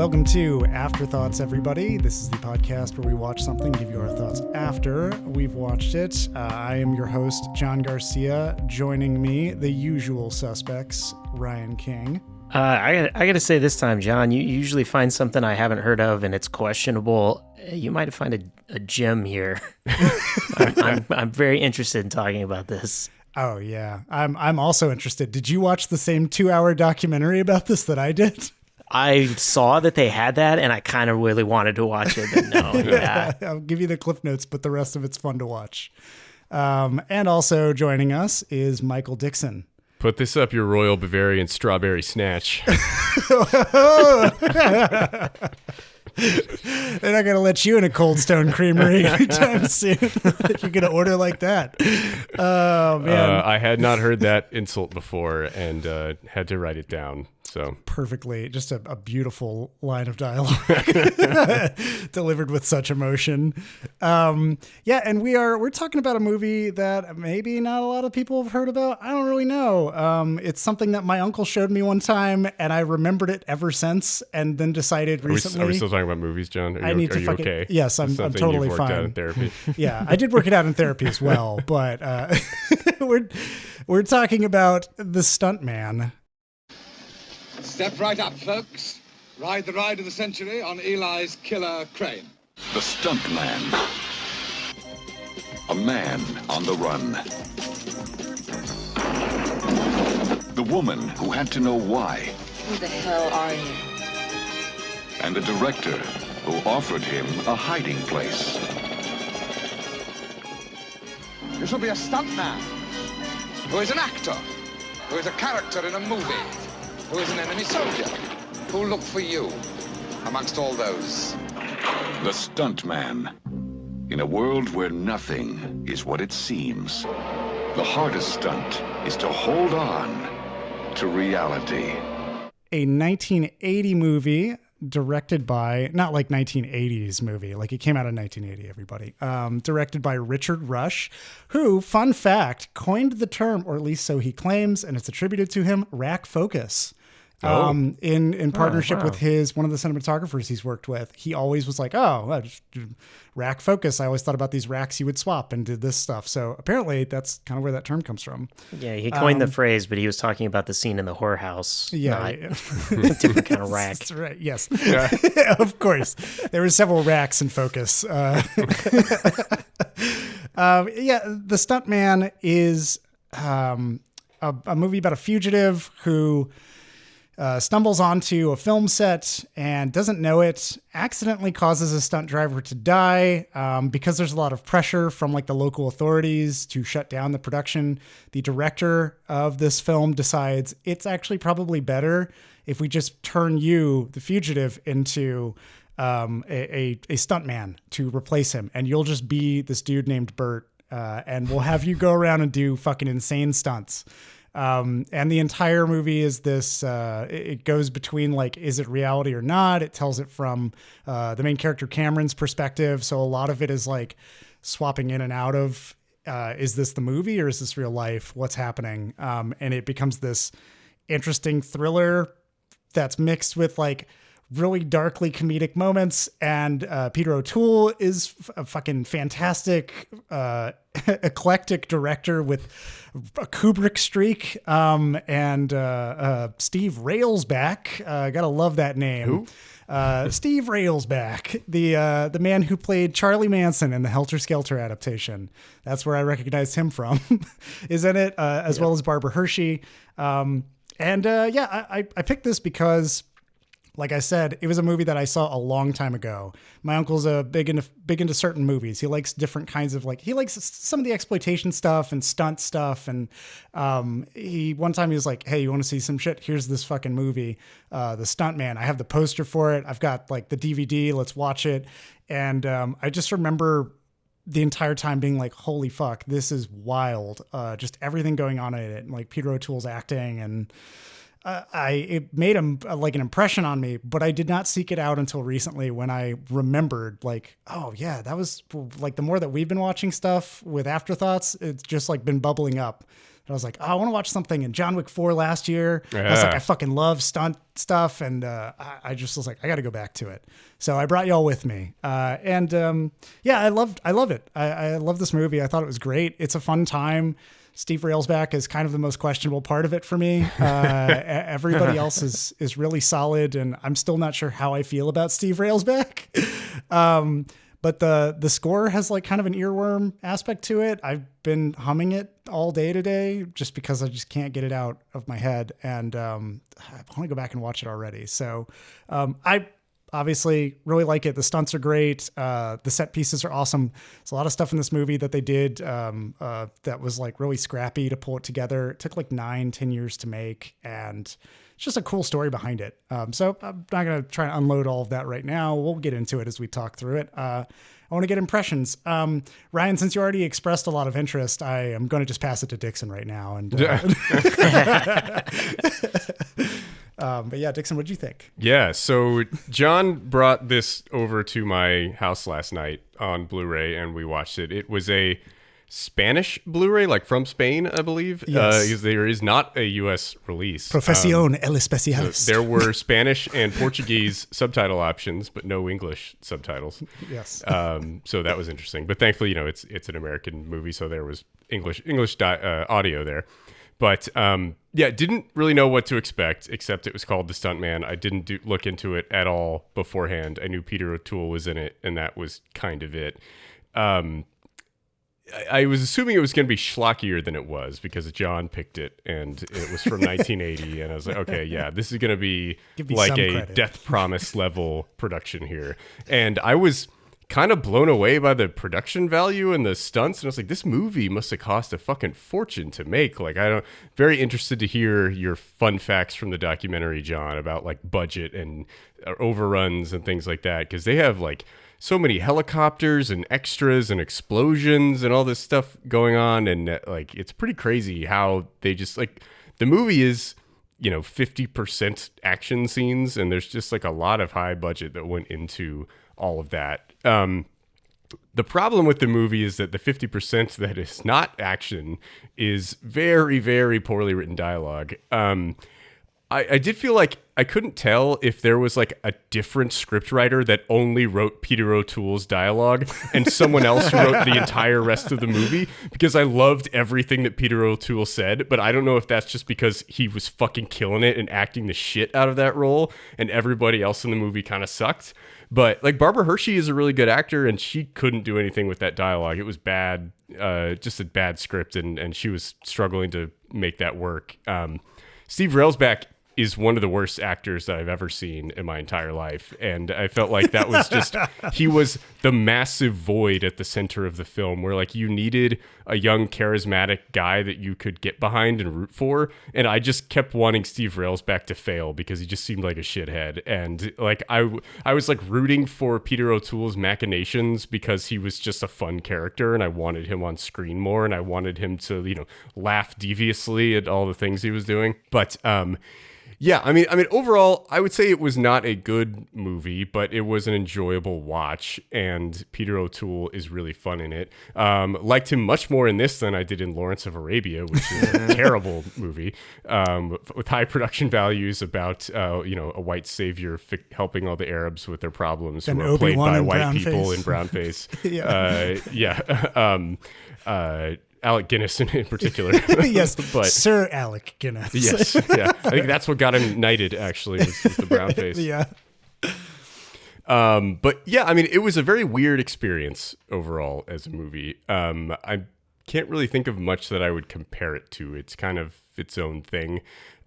Welcome to Afterthoughts, everybody. This is the podcast where we watch something, give you our thoughts after we've watched it. I am your host, John Garcia. Joining me, the usual suspects, Ryan King. I gotta say this time, John, you usually find something I haven't heard of and it's questionable. You might find a gem here. I'm very interested in talking about this. Oh yeah, I'm also interested. Did you watch the same 2-hour documentary about this that I did? I saw that they had that, and I kind of really wanted to watch it, but no. Yeah. I'll give you the cliff notes, but the rest of it's fun to watch. And also joining us is Michael Dixon. Put this up your Royal Bavarian Strawberry Snatch. They're not going to let you in a Cold Stone Creamery anytime soon. You're going to order like that. Oh, man. I had not heard that insult before and had to write it down. So perfectly. Just a beautiful line of dialogue delivered with such emotion. Yeah, and we're talking about a movie that maybe not a lot of people have heard about. I don't really know. It's something that my uncle showed me one time, and I remembered it ever since, and then decided recently. Are we still talking about movies, John? Are you okay? Yes, I'm totally fine. Out in therapy. Yeah, I did work it out in therapy as well, but we're talking about the Stunt Man. Step right up, folks. Ride the ride of the century on Eli's killer crane. The Stunt Man. A man on the run. The woman who had to know why. Who the hell are you? And the director who offered him a hiding place. You shall be a stunt man, who is an actor, who is a character in a movie, who is an enemy soldier, who'll look for you amongst all those. The Stunt Man. In a world where nothing is what it seems, the hardest stunt is to hold on to reality. A 1980 movie directed by, not like 1980s movie, like it came out in 1980, everybody. Directed by Richard Rush, who, fun fact, coined the term, or at least so he claims, and it's attributed to him, rack focus. In partnership with one of the cinematographers he's worked with. He always was like, rack focus. I always thought about these racks you would swap and did this stuff. So apparently that's kind of where that term comes from. Yeah, he coined the phrase, but he was talking about the scene in the whorehouse. Yeah. A different kind of rack. That's right. Yes. Of course. There were several racks in focus. The Stunt Man is a movie about a fugitive who stumbles onto a film set and doesn't know it, accidentally causes a stunt driver to die because there's a lot of pressure from like the local authorities to shut down the production. The director of this film decides it's actually probably better if we just turn you, the fugitive, into a stunt man to replace him. And you'll just be this dude named Bert and we'll have you go around and do fucking insane stunts. And the entire movie is this, it goes between like, is it reality or not? It tells it from the main character Cameron's perspective. So a lot of it is like swapping in and out of, is this the movie or is this real life? What's happening? And it becomes this interesting thriller that's mixed with like really darkly comedic moments. And Peter O'Toole is a fucking fantastic, eclectic director with a Kubrick streak. And Steve Railsback, gotta love that name. Who? Steve Railsback, the man who played Charlie Manson in the Helter Skelter adaptation. That's where I recognized him from. Is in it, as well as Barbara Hershey. I picked this because, like I said, it was a movie that I saw a long time ago. My uncle's big into certain movies. He likes different kinds of he likes some of the exploitation stuff and stunt stuff. And one time he was like, "Hey, you want to see some shit? Here's this fucking movie, The Stunt Man. I have the poster for it. I've got like the DVD. Let's watch it." And I just remember the entire time being like, "Holy fuck, this is wild!" Just everything going on in it, and like Peter O'Toole's acting and. It made an impression on me, but I did not seek it out until recently when I remembered like, oh yeah, that was like the more that we've been watching stuff with Afterthoughts, it's just like been bubbling up. I was like, oh, I want to watch something. And John Wick 4 last year, I was like, I fucking love stunt stuff. And I just was like, I got to go back to it. So I brought y'all with me. Yeah, I love it. I love this movie. I thought it was great. It's a fun time. Steve Railsback is kind of the most questionable part of it for me. Everybody else is really solid, and I'm still not sure how I feel about Steve Railsback. But the score has like kind of an earworm aspect to it. I've been humming it all day today just because I just can't get it out of my head, and I want to go back and watch it already. So I obviously really like it. The stunts are great. The set pieces are awesome. There's a lot of stuff in this movie that they did that was like really scrappy to pull it together. It took like 9-10 years to make, and it's just a cool story behind it. So I'm not going to try and unload all of that right now. We'll get into it as we talk through it. I want to get impressions. Ryan, since you already expressed a lot of interest, I am going to just pass it to Dixon right now. And but yeah, Dixon, what'd you think? Yeah, so John brought this over to my house last night on Blu-ray, and we watched it. It was a Spanish Blu-ray, like from Spain, I believe. Yes. Because there is not a U.S. release. Profesión el Especialista. So there were Spanish and Portuguese subtitle options, but no English subtitles. Yes. So that was interesting. But thankfully, it's an American movie, so there was English audio there. But yeah, didn't really know what to expect, except it was called The Stunt Man. I didn't look into it at all beforehand. I knew Peter O'Toole was in it, and that was kind of it. I was assuming it was going to be schlockier than it was because John picked it, and it was from 1980. And I was like, okay, yeah, this is going to be like a credit. Death Promise level production here. And I was kind of blown away by the production value and the stunts. And I was like, this movie must have cost a fucking fortune to make. Like, very interested to hear your fun facts from the documentary, John, about like budget and overruns and things like that. Cause they have like so many helicopters and extras and explosions and all this stuff going on. And like, it's pretty crazy how they just like, the movie is, 50% action scenes. And there's just like a lot of high budget that went into all of that. The problem with the movie is that the 50% that is not action is very, very poorly written dialogue. I did feel like I couldn't tell if there was like a different scriptwriter that only wrote Peter O'Toole's dialogue and someone else wrote the entire rest of the movie, because I loved everything that Peter O'Toole said, but I don't know if that's just because he was fucking killing it and acting the shit out of that role and everybody else in the movie kind of sucked. But like Barbara Hershey is a really good actor, and she couldn't do anything with that dialogue. It was bad, just a bad script, and she was struggling to make that work. Steve Railsback is one of the worst actors that I've ever seen in my entire life. And I felt like that was just, he was the massive void at the center of the film where like you needed a young charismatic guy that you could get behind and root for. And I just kept wanting Steve Railsback to fail because he just seemed like a shithead. And like, I was like rooting for Peter O'Toole's machinations because he was just a fun character and I wanted him on screen more and I wanted him to, laugh deviously at all the things he was doing. But, yeah, I mean, overall, I would say it was not a good movie, but it was an enjoyable watch, and Peter O'Toole is really fun in it. Liked him much more in this than I did in Lawrence of Arabia, which is a terrible movie with high production values about, a white savior helping all the Arabs with their problems who are played by white people in brownface. Alec Guinness in particular. Yes, but Sir Alec Guinness. Yes, yeah. I think that's what got him knighted, actually, was the brown face. Yeah. But yeah, I mean, it was a very weird experience overall as a movie. I can't really think of much that I would compare it to. It's kind of its own thing.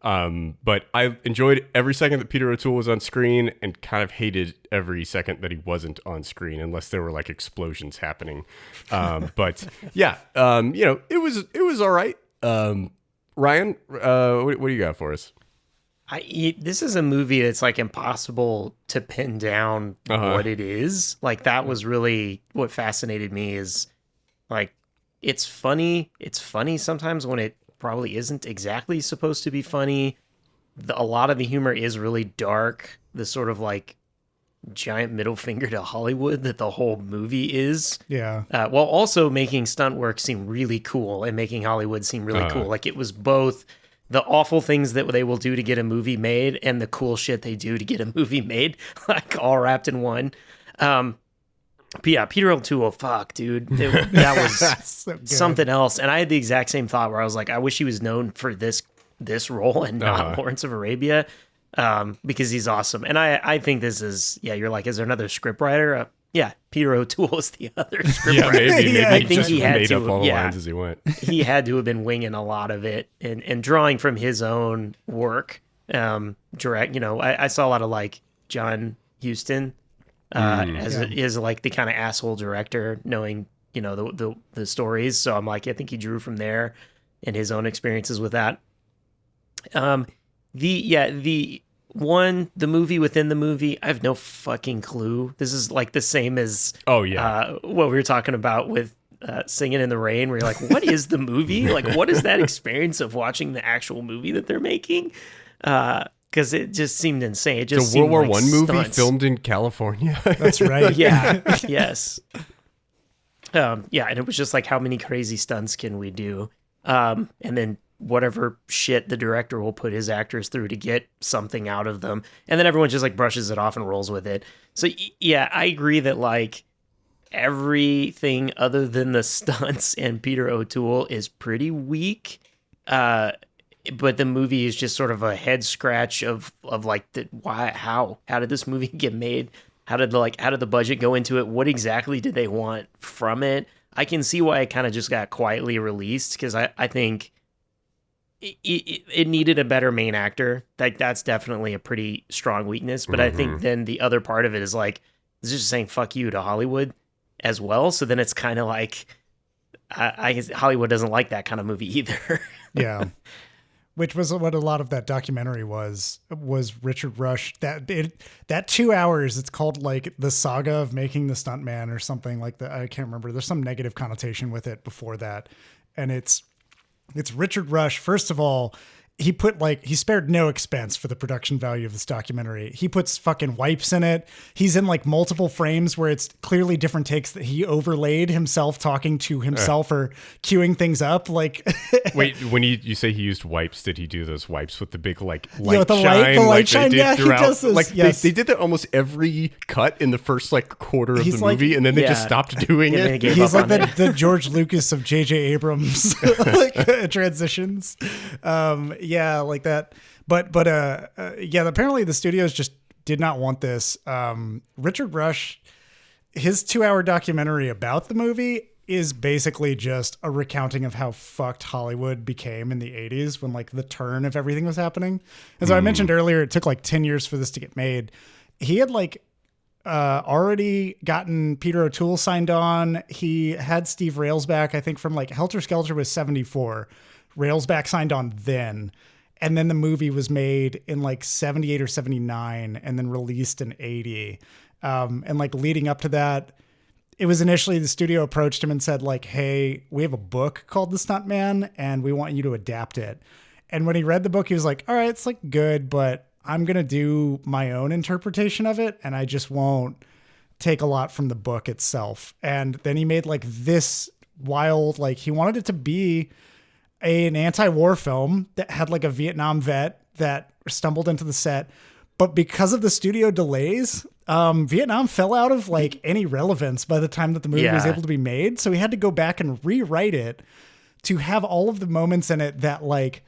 But I enjoyed every second that Peter O'Toole was on screen and kind of hated every second that he wasn't on screen, unless there were like explosions happening. But yeah, it was all right. Ryan, what do you got for us? This is a movie that's like impossible to pin down what it is. Like that was really what fascinated me is like, it's funny. It's funny sometimes when it probably isn't exactly supposed to be funny. A lot of the humor is really dark. The sort of like giant middle finger to Hollywood that the whole movie is. Yeah. While also making stunt work seem really cool and making Hollywood seem really cool. Like it was both the awful things that they will do to get a movie made and the cool shit they do to get a movie made, like all wrapped in one. But yeah, Peter O'Toole, fuck, dude. That was So good. something else. And I had the exact same thought where I was like, I wish he was known for this role and not Lawrence of Arabia, because he's awesome. And I think this is, you're like, is there another scriptwriter? Yeah, Peter O'Toole is the other scriptwriter. Maybe I he think just he had made to, up all the lines as he went. he had to have been winging a lot of it and drawing from his own work. Direct, I saw a lot of like John Huston as like the kind of asshole director, knowing the stories. So I'm like, I think he drew from there and his own experiences with that. The movie within the movie, I have no fucking clue. This is like the same as what we were talking about with Singing in the Rain, where you're like, what is the movie? Like, what is that experience of watching the actual movie that they're making? Because it just seemed insane. It just the World War like I movie stunts. filmed in California. That's right. Yeah. Yes. And it was just like, how many crazy stunts can we do? And then whatever shit the director will put his actors through to get something out of them. And then everyone just like brushes it off and rolls with it. So yeah, I agree that like everything other than the stunts and Peter O'Toole is pretty weak. But the movie is just sort of a head scratch of like how did this movie get made? How did the budget go into it? What exactly did they want from it? I can see why it kind of just got quietly released, because I think it needed a better main actor. Like that's definitely a pretty strong weakness. But I think then the other part of it is like, it's just saying fuck you to Hollywood as well. So then it's kind of like, I guess Hollywood doesn't like that kind of movie either. Yeah. Which was what a lot of that documentary was Richard Rush. That 2 hours, it's called like the saga of making the Stunt Man or something like that. I can't remember. There's some negative connotation with it before that. And it's Richard Rush. First of all, he spared no expense for the production value of this documentary. He puts fucking wipes in it. He's in like multiple frames where it's clearly different takes that he overlaid himself talking to himself or queuing things up. Like, wait, when you say he used wipes, did he do those wipes with the big like light with the shine? the light like shine. They did Yeah, throughout? he does this. Like Yes. they did that almost every cut in the first like quarter of the movie, and then they just stopped doing And then it. they gave He's up like on it. the George Lucas of J.J. Abrams like transitions. Like that. But apparently the studios just did not want this. Richard Rush, his 2 hour documentary about the movie is basically just a recounting of how fucked Hollywood became in the 80s when like the turn of everything was happening. And so I mentioned earlier, it took like 10 years for this to get made. He had like already gotten Peter O'Toole signed on. He had Steve Railsback, I think from like Helter Skelter was 74. Railsback signed on then. And then the movie was made in like 78 or 79 and then released in 80. And like leading up to that, it was initially the studio approached him and said like, hey, we have a book called The Stunt Man and we want you to adapt it. And when he read the book, he was like, all right, it's like good, but I'm going to do my own interpretation of it. And I just won't take a lot from the book itself. And then he made like this wild, like he wanted it to be an anti-war film that had like a Vietnam vet that stumbled into the set. But because of the studio delays, Vietnam fell out of like any relevance by the time that the movie was able to be made. So he had to go back and rewrite it to have all of the moments in it that like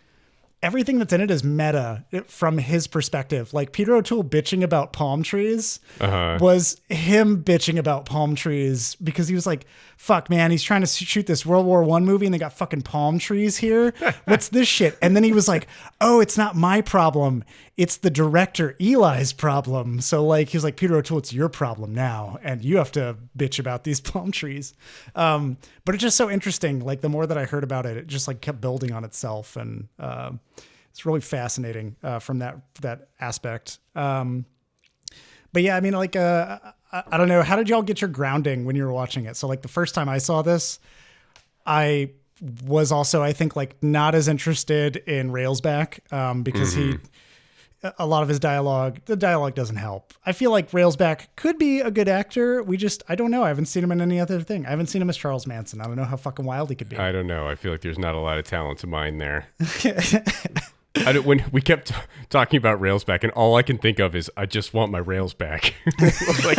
everything that's in it is meta from his perspective. Like Peter O'Toole bitching about palm trees was him bitching about palm trees because he was like, fuck man, he's trying to shoot this World War I movie and they got fucking palm trees here. What's this shit? And then he was like, oh, it's not my problem. It's the director Eli's problem. So like, he was like, Peter O'Toole, it's your problem now. And you have to bitch about these palm trees. But it's just so interesting. Like the more that I heard about it, it just like kept building on itself. And, it's really fascinating from that aspect. But yeah, I mean, like, I don't know. How did y'all get your grounding when you were watching it? So like the first time I saw this, I was also, I think like not as interested in Railsback because a lot of his dialogue, the dialogue doesn't help. I feel like Railsback could be a good actor. I don't know. I haven't seen him in any other thing. I haven't seen him as Charles Manson. I don't know how fucking wild he could be. I don't know. I feel like there's not a lot of talent to mine there. When we kept talking about Railsback, and all I can think of is, I just want my rails back. Like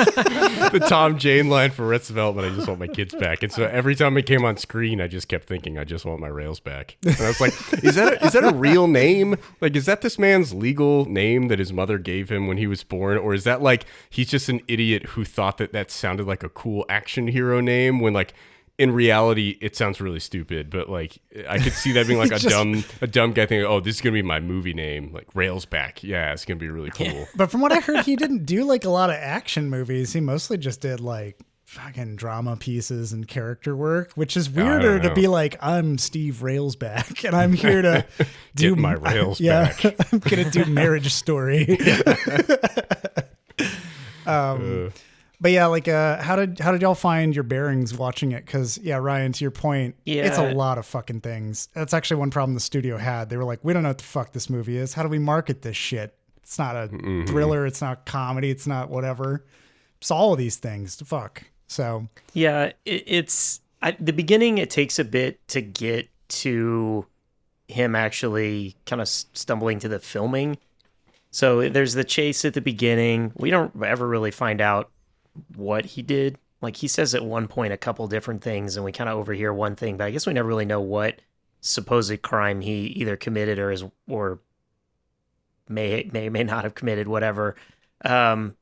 the Tom Jane line for Arrested Development, I just want my kids back. And so every time it came on screen, I just kept thinking, I just want my rails back. And I was like, is that a real name? Like, is that this man's legal name that his mother gave him when he was born? Or is that like, he's just an idiot who thought that sounded like a cool action hero name when like, in reality, it sounds really stupid, but like I could see that being like a dumb guy thinking, "Oh, this is gonna be my movie name, like Railsback." Yeah, it's gonna be really cool. But from what I heard, he didn't do like a lot of action movies. He mostly just did like fucking drama pieces and character work, which is weirder to be like, "I'm Steve Railsback and I'm here to do my rails yeah, back." I'm gonna do Marriage Story. But yeah, like, how did y'all find your bearings watching it? Because yeah, Ryan, to your point, it's a lot of fucking things. That's actually one problem the studio had. They were like, we don't know what the fuck this movie is. How do we market this shit? It's not a thriller. It's not comedy. It's not whatever. It's all of these things. Fuck. So yeah, it's at the beginning. It takes a bit to get to him actually kind of stumbling to the filming. So there's the chase at the beginning. We don't ever really find out what he did. Like he says at one point a couple different things and we kind of overhear one thing, but I guess we never really know what supposed crime he either committed or may not have committed, whatever. And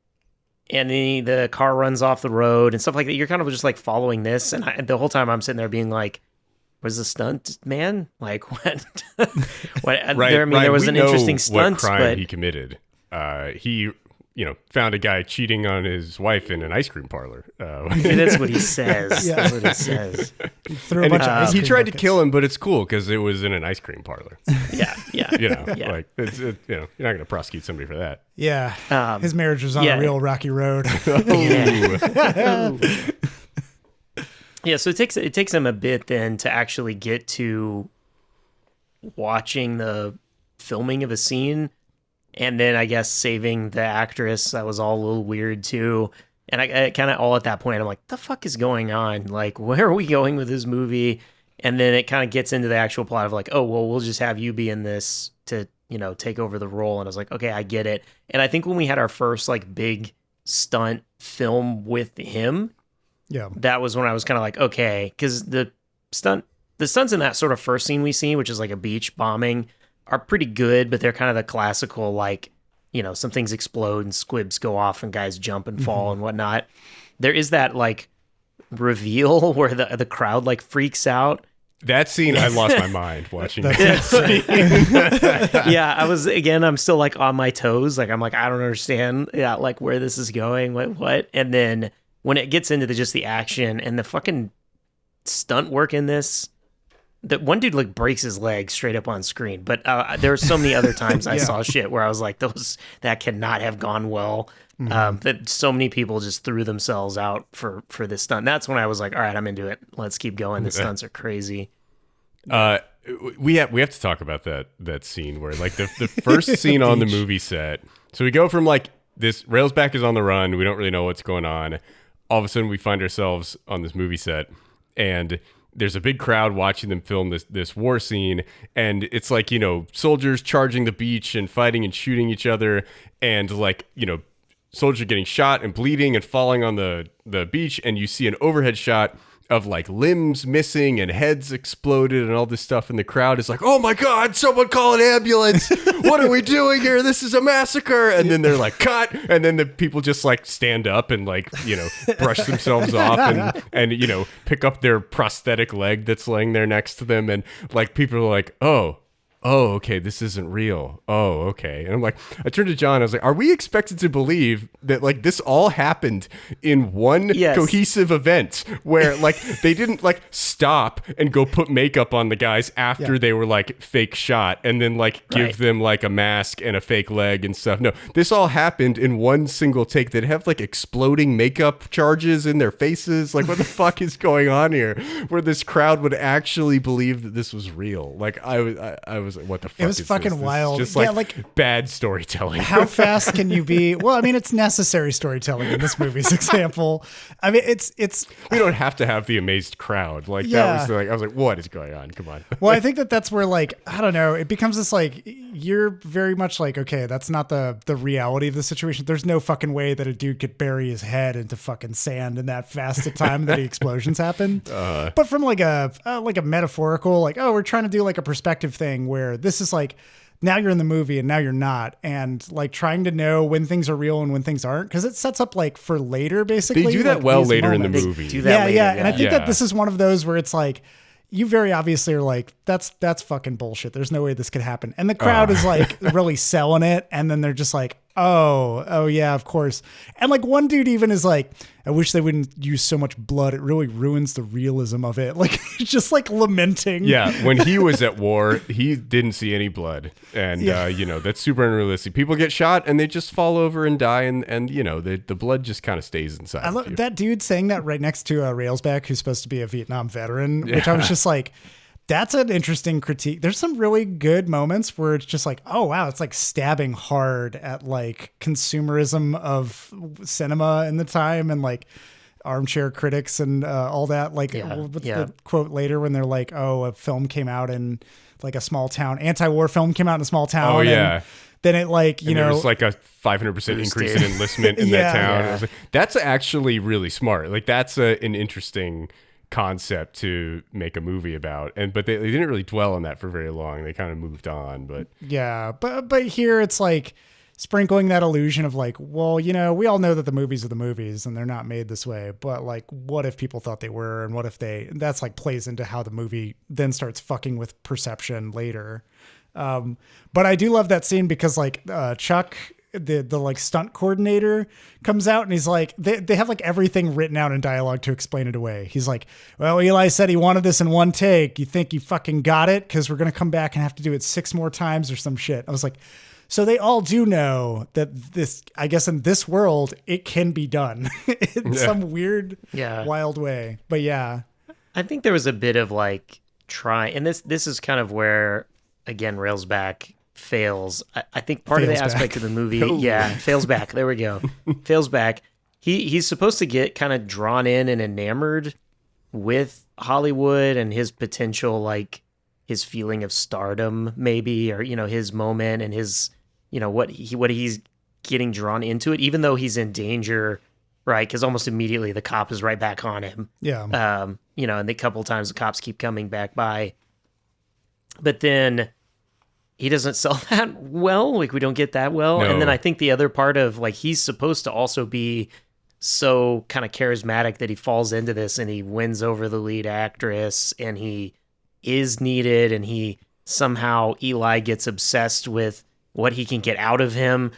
the car runs off the road and stuff like that. You're kind of just like following this, and the whole time I'm sitting there being like, was the stunt man like what? What? Right, there was an interesting stunt, what crime but he committed. He found a guy cheating on his wife in an ice cream parlor. That's what he says. Yeah. That's what he says. He tried to kill him, but it's cool because it was in an ice cream parlor. Yeah. Like you're not going to prosecute somebody for that. Yeah. His marriage was on a real rocky road. Yeah, so it takes him a bit then to actually get to watching the filming of a scene, and then I guess saving the actress. That was all a little weird too. And I kind of all at that point, I'm like, the fuck is going on? Like, where are we going with this movie? And then it kind of gets into the actual plot of like, oh, well, we'll just have you be in this to, take over the role. And I was like, okay, I get it. And I think when we had our first like big stunt film with him, that was when I was kind of like, okay, because the stunts in that sort of first scene we see, which is like a beach bombing, are pretty good, but they're kind of the classical, like, some things explode and squibs go off and guys jump and fall and whatnot. There is that like reveal where the crowd like freaks out. That scene, I lost my mind watching it. Yeah, I'm still like on my toes. Like, I'm like, I don't understand like where this is going. What? And then when it gets into just the action and the fucking stunt work in this, that one dude like breaks his leg straight up on screen. But there were so many other times I saw shit where I was like, that cannot have gone well. That so many people just threw themselves out for this stunt. And that's when I was like, all right, I'm into it. Let's keep going. The stunts are crazy. We have to talk about that scene where like the first scene on the movie set. So we go from like this Railsback is on the run. We don't really know what's going on. All of a sudden we find ourselves on this movie set, and there's a big crowd watching them film this war scene, and it's like, soldiers charging the beach and fighting and shooting each other, and like, soldiers getting shot and bleeding and falling on the beach, and you see an overhead shot of like limbs missing and heads exploded and all this stuff, and the crowd is like, oh my god, someone call an ambulance. What are we doing here? This is a massacre. And then they're like, cut, and then the people just like stand up and like brush themselves off and pick up their prosthetic leg that's laying there next to them, and like people are like, oh, okay, this isn't real. Oh, okay. And I'm like, I turned to John, I was like, are we expected to believe that like this all happened in one cohesive event where like they didn't like stop and go put makeup on the guys after they were like fake shot and then like give them like a mask and a fake leg and stuff? No, this all happened in one single take. They'd have like exploding makeup charges in their faces. Like, what the fuck is going on here? Where this crowd would actually believe that this was real. Like, I was was like, what the fuck? It was is fucking this? wild. This is Yeah, just like bad storytelling. How fast can you be? Well, I mean, it's necessary storytelling in this movie's example. I mean, it's. We don't have to have the amazed crowd. Like Yeah. that was like I was like, what is going on? Come on. Well, I think that's where, like, I don't know, it becomes this, like, you're very much like, okay, that's not the reality of the situation. There's no fucking way that a dude could bury his head into fucking sand in that fast a time that the explosions happen. But from like a metaphorical, like, oh, we're trying to do like a perspective thing where this is like, now you're in the movie and now you're not. And like trying to know when things are real and when things aren't. Cause it sets up like for later, basically. They do that like, well these later in the moments. movie. Do that later, Yeah. And I think Yeah. that this is one of those where it's like, you very obviously are like, that's fucking bullshit. There's no way this could happen. And the crowd is like really selling it. And then they're just like, oh yeah, of course. And like one dude even is like, I wish they wouldn't use so much blood. It really ruins the realism of it. Like just like lamenting. Yeah, when he was at war, he didn't see any blood, and that's super unrealistic. People get shot and they just fall over and die, and the blood just kind of stays inside. I love that dude saying that right next to Railsback, who's supposed to be a Vietnam veteran, which I was just like, that's an interesting critique. There's some really good moments where it's just like, oh wow, it's like stabbing hard at like consumerism of cinema in the time and like armchair critics and all that. Like what's the quote later when they're like, oh, a film came out in like a small town, anti-war film came out in a small town. Oh yeah. And then it like, there was like a 500% increase in enlistment in that town. Yeah. I was like, that's actually really smart. Like that's an interesting concept to make a movie about, but they didn't really dwell on that for very long. They kind of moved on, but but here it's like sprinkling that illusion of like, well, we all know that the movies are the movies and they're not made this way, but like, what if people thought they were, and what if that's like plays into how the movie then starts fucking with perception later. But I do love that scene because like Chuck, the like stunt coordinator, comes out and he's like, they have like everything written out in dialogue to explain it away. He's like, well, Eli said he wanted this in one take. You think you fucking got it? Because we're going to come back and have to do it 6 more times or some shit. I was like, so they all do know that this, I guess in this world, it can be done in some weird, wild way. But yeah. I think there was a bit of like and this is kind of where, again, Railsback fails. I think part of the aspect of the movie, fails back. There we go. Fails back. He's supposed to get kind of drawn in and enamored with Hollywood and his potential, like his feeling of stardom, maybe, or his moment and his, what he's getting drawn into it, even though he's in danger, right? Because almost immediately the cop is right back on him. Yeah. And the couple times the cops keep coming back by, but then he doesn't sell that well. Like we don't get that well. No. And then I think the other part of like, he's supposed to also be so kind of charismatic that he falls into this and he wins over the lead actress and he is needed. And he somehow, Eli gets obsessed with what he can get out of him.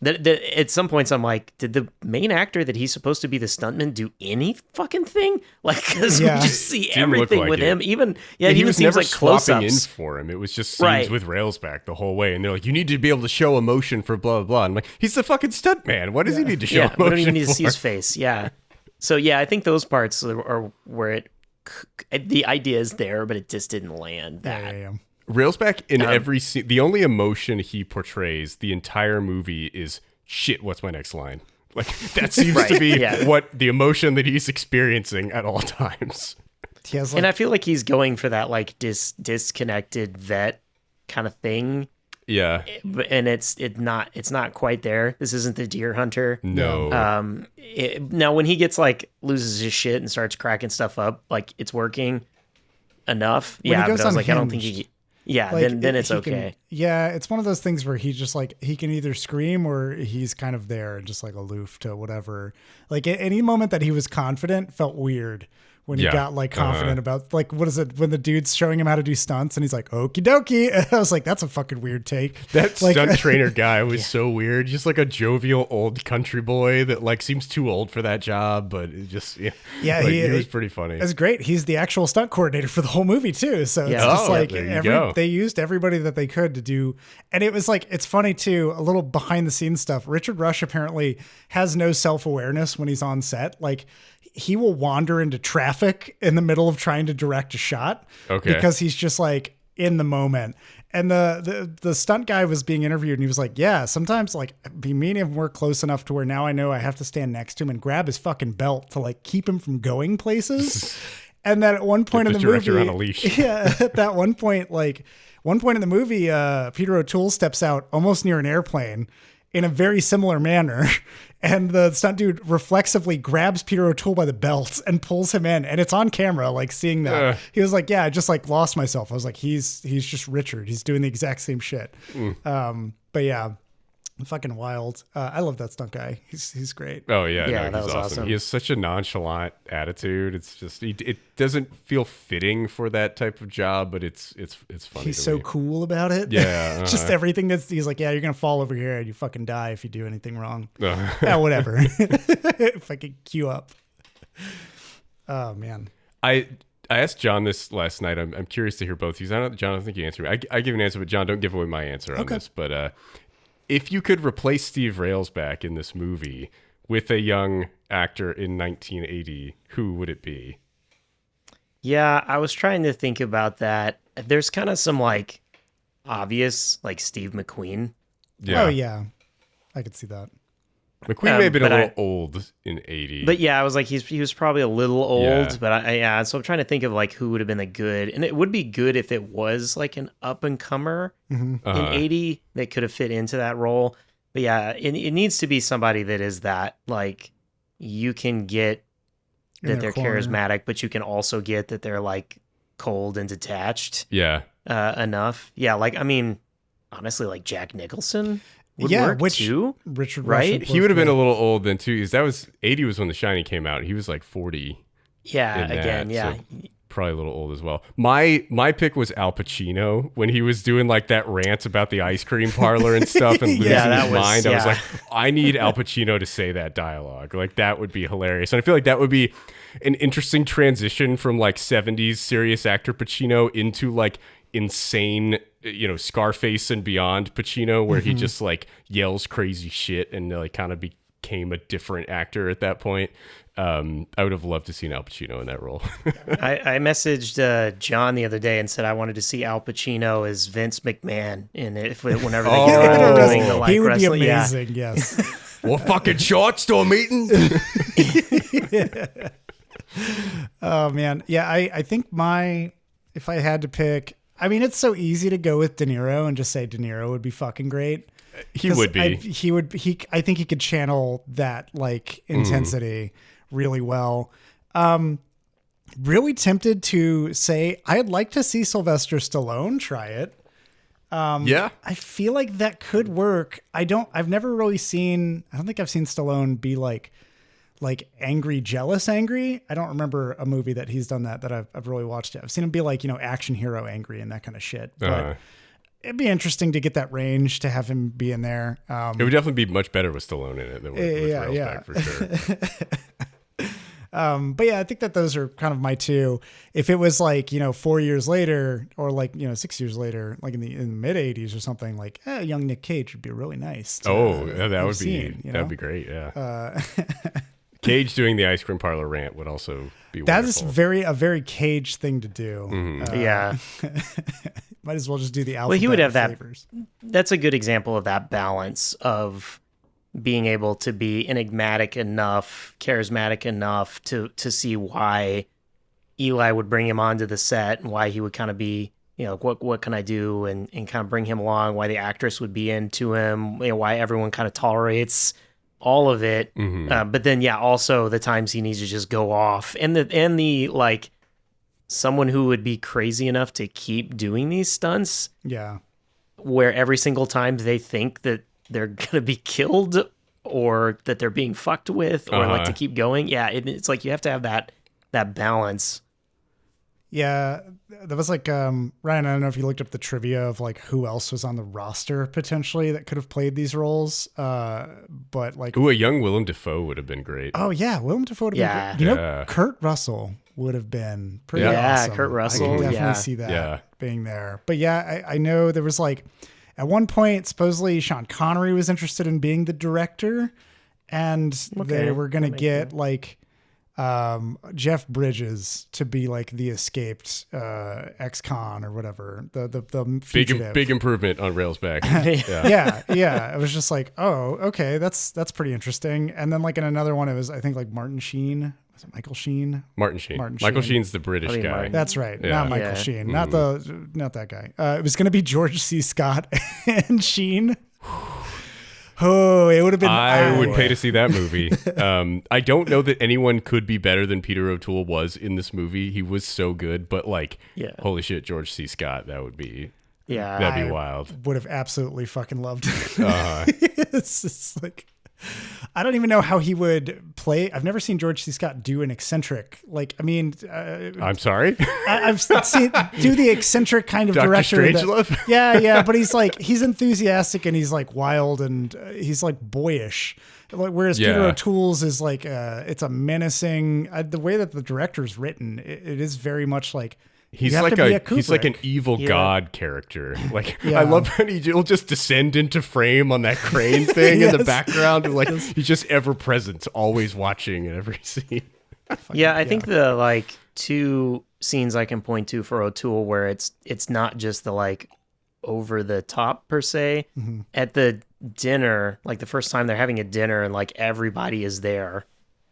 That at some points I'm like, did the main actor that he's supposed to be the stuntman do any fucking thing? Like, because we just see everything with him. Even he even was seems never like swapping in close-ups for him. It was just scenes with Railsback the whole way, and they're like, you need to be able to show emotion for blah blah blah. I'm like, he's the fucking stunt man. What does he need to show emotion we don't even need to for? see his face. Yeah. So I think those parts are where the idea is there, but it just didn't land that. Yeah. Railsback in every scene, the only emotion he portrays the entire movie is shit, what's my next line? Like that seems to be what the emotion that he's experiencing at all times. He has and I feel like he's going for that like disconnected vet kind of thing. Yeah. And it's not quite there. This isn't the Deer Hunter. No. Now when he gets like loses his shit and starts cracking stuff up, like it's working enough. When he but goes I was like, I don't unhinged, think then it's okay. It's one of those things where he just like, he can either scream or he's kind of there and just like aloof to whatever. Like at any moment that he was confident felt weird. When he got like confident about like, what is it when the dude's showing him how to do stunts and he's like, okie dokie. And I was like, that's a fucking weird take. That like, stunt trainer guy was so weird. Just like a jovial old country boy that like seems too old for that job, but it just he was pretty funny. It's great. He's the actual stunt coordinator for the whole movie too. So it's just like they used everybody that they could to do. And it was like, it's funny too, a little behind the scenes stuff. Richard Rush apparently has no self-awareness when he's on set. Like he will wander into traffic in the middle of trying to direct a shot because he's just like in the moment. And the stunt guy was being interviewed, and he was like, yeah, sometimes like me and him were close enough to where now I know I have to stand next to him and grab his fucking belt to like keep him from going places. And then at one point in the movie, on a leash. Yeah, at that one point in the movie, Peter O'Toole steps out almost near an airplane in a very similar manner. And the stunt dude reflexively grabs Peter O'Toole by the belt and pulls him in. And it's on camera, like seeing that. He was like, yeah, I just like lost myself. I was like, he's just Richard. He's doing the exact same shit. But yeah, fucking wild. I love that stunt guy. He's great. Oh yeah, Yeah, no, that he's was awesome. awesome. He has such a nonchalant attitude. It's just it doesn't feel fitting for that type of job, but it's funny. He's to so me. cool about it. Yeah, Just everything he's like, yeah, you're going to fall over here and you fucking die if you do anything wrong. Yeah, whatever. If I could queue up. Oh man. I asked John this last night. I'm curious to hear both of you. John, I don't think you answered me. I give an answer, but John, don't give away my answer on this. But if you could replace Steve Railsback in this movie with a young actor in 1980, who would it be? Yeah, I was trying to think about that. There's kind of some like obvious, like Steve McQueen. Yeah. Oh yeah. I could see that. McQueen may have been a but little old in 80. But yeah, I was like, he was probably a little old. Yeah. But so I'm trying to think of like who would have been a good, and it would be good if it was like an up and comer in 80 that could have fit into that role. But yeah, it needs to be somebody that is that like you can get that they're charismatic, but you can also get that they're like cold and detached. Yeah. Enough. Yeah, like I mean, honestly, like Jack Nicholson. Would work which too, Richard right? Rush He would have been a little old then too. That was 80 was when The Shining came out. He was like 40. Yeah, in again, that, yeah. so probably a little old as well. My pick was Al Pacino when he was doing like that rant about the ice cream parlor and stuff and losing that his was- mind. I was yeah. like, I need Al Pacino to say that dialogue. Like that would be hilarious. And I feel like that would be an interesting transition from like 70s serious actor Pacino into like insane, Scarface and beyond Pacino, where he just like yells crazy shit and like kind of became a different actor at that point. I would have loved to see Al Pacino in that role. I messaged John the other day and said I wanted to see Al Pacino as Vince McMahon whenever they get around to doing the like he would wrestling. be Yeah. amazing. Yes. What fucking short storm eating? Oh man. Yeah. I think if I had to pick, I mean, it's so easy to go with De Niro and just say De Niro would be fucking great. He would be. I think he could channel that like intensity really well. Really tempted to say I'd like to see Sylvester Stallone try it. Yeah. I feel like that could work. I don't think I've seen Stallone be like angry, jealous, angry. I don't remember a movie that he's done that I've really watched it. I've seen him be like, action hero angry and that kind of shit. But it'd be interesting to get that range to have him be in there. It would definitely be much better with Stallone in it than with Railsback for sure. But yeah, I think that those are kind of my two. If it was like, 4 years later or like, 6 years later, like in the mid 80s or something, like young Nick Cage would be really nice. That would be great. Yeah. Cage doing the ice cream parlor rant would also be that is wonderful. a very Cage thing to do. Yeah. Might as well just do the alphabet. Well, he would have that. flavors. That's a good example of that balance of being able to be enigmatic enough, charismatic enough to see why Eli would bring him onto the set and why he would kind of be, what can I do and kind of bring him along, why the actress would be into him, why everyone kind of tolerates all of it. But then, also the times he needs to just go off and the like someone who would be crazy enough to keep doing these stunts. Yeah. Where every single time they think that they're going to be killed or that they're being fucked with or like to keep going. Yeah. It's like you have to have that balance. Yeah, that was like Ryan. I don't know if you looked up the trivia of like who else was on the roster potentially that could have played these roles. But like, a young Willem Dafoe would have been great. oh yeah, Willem Dafoe would have been great. Kurt Russell would have been pretty awesome. Kurt Russell. I can definitely Yeah. see that being there. But yeah, I know there was like at one point supposedly Sean Connery was interested in being the director, and they were gonna get like Jeff Bridges to be like the escaped ex-con or whatever, the fugitive. Big improvement on Railsback. Yeah. It was just like, oh, okay, that's pretty interesting. And then like in another one, it was I think like Martin Sheen. Was it Michael Sheen? Martin Sheen. Michael Sheen's the British guy. Martin. That's right. Yeah. Not Michael Sheen. Not that guy. It was going to be George C. Scott and Sheen. Oh, it would have been. I would pay to see that movie. I don't know that anyone could be better than Peter O'Toole was in this movie. He was so good, but like, holy shit, George C. Scott, that would be. Yeah, that'd be wild. Would have absolutely fucking loved it. It's like, I don't even know how he would play. I've never seen George C. Scott do an eccentric. Like, I mean, I'm sorry. I've seen do the eccentric kind of Dr. director. Strangelove? Yeah, but he's enthusiastic and he's like wild and he's like boyish. Whereas Peter O'Toole's is like it's a menacing. The way that the director's written, it is very much like. He's like an evil god character. Like I love when he'll just descend into frame on that crane thing in the background. And like he's just ever present, always watching in every scene. I think the like two scenes I can point to for O'Toole where it's not just the like over the top per se. Mm-hmm. At the dinner, like the first time they're having a dinner and like everybody is there,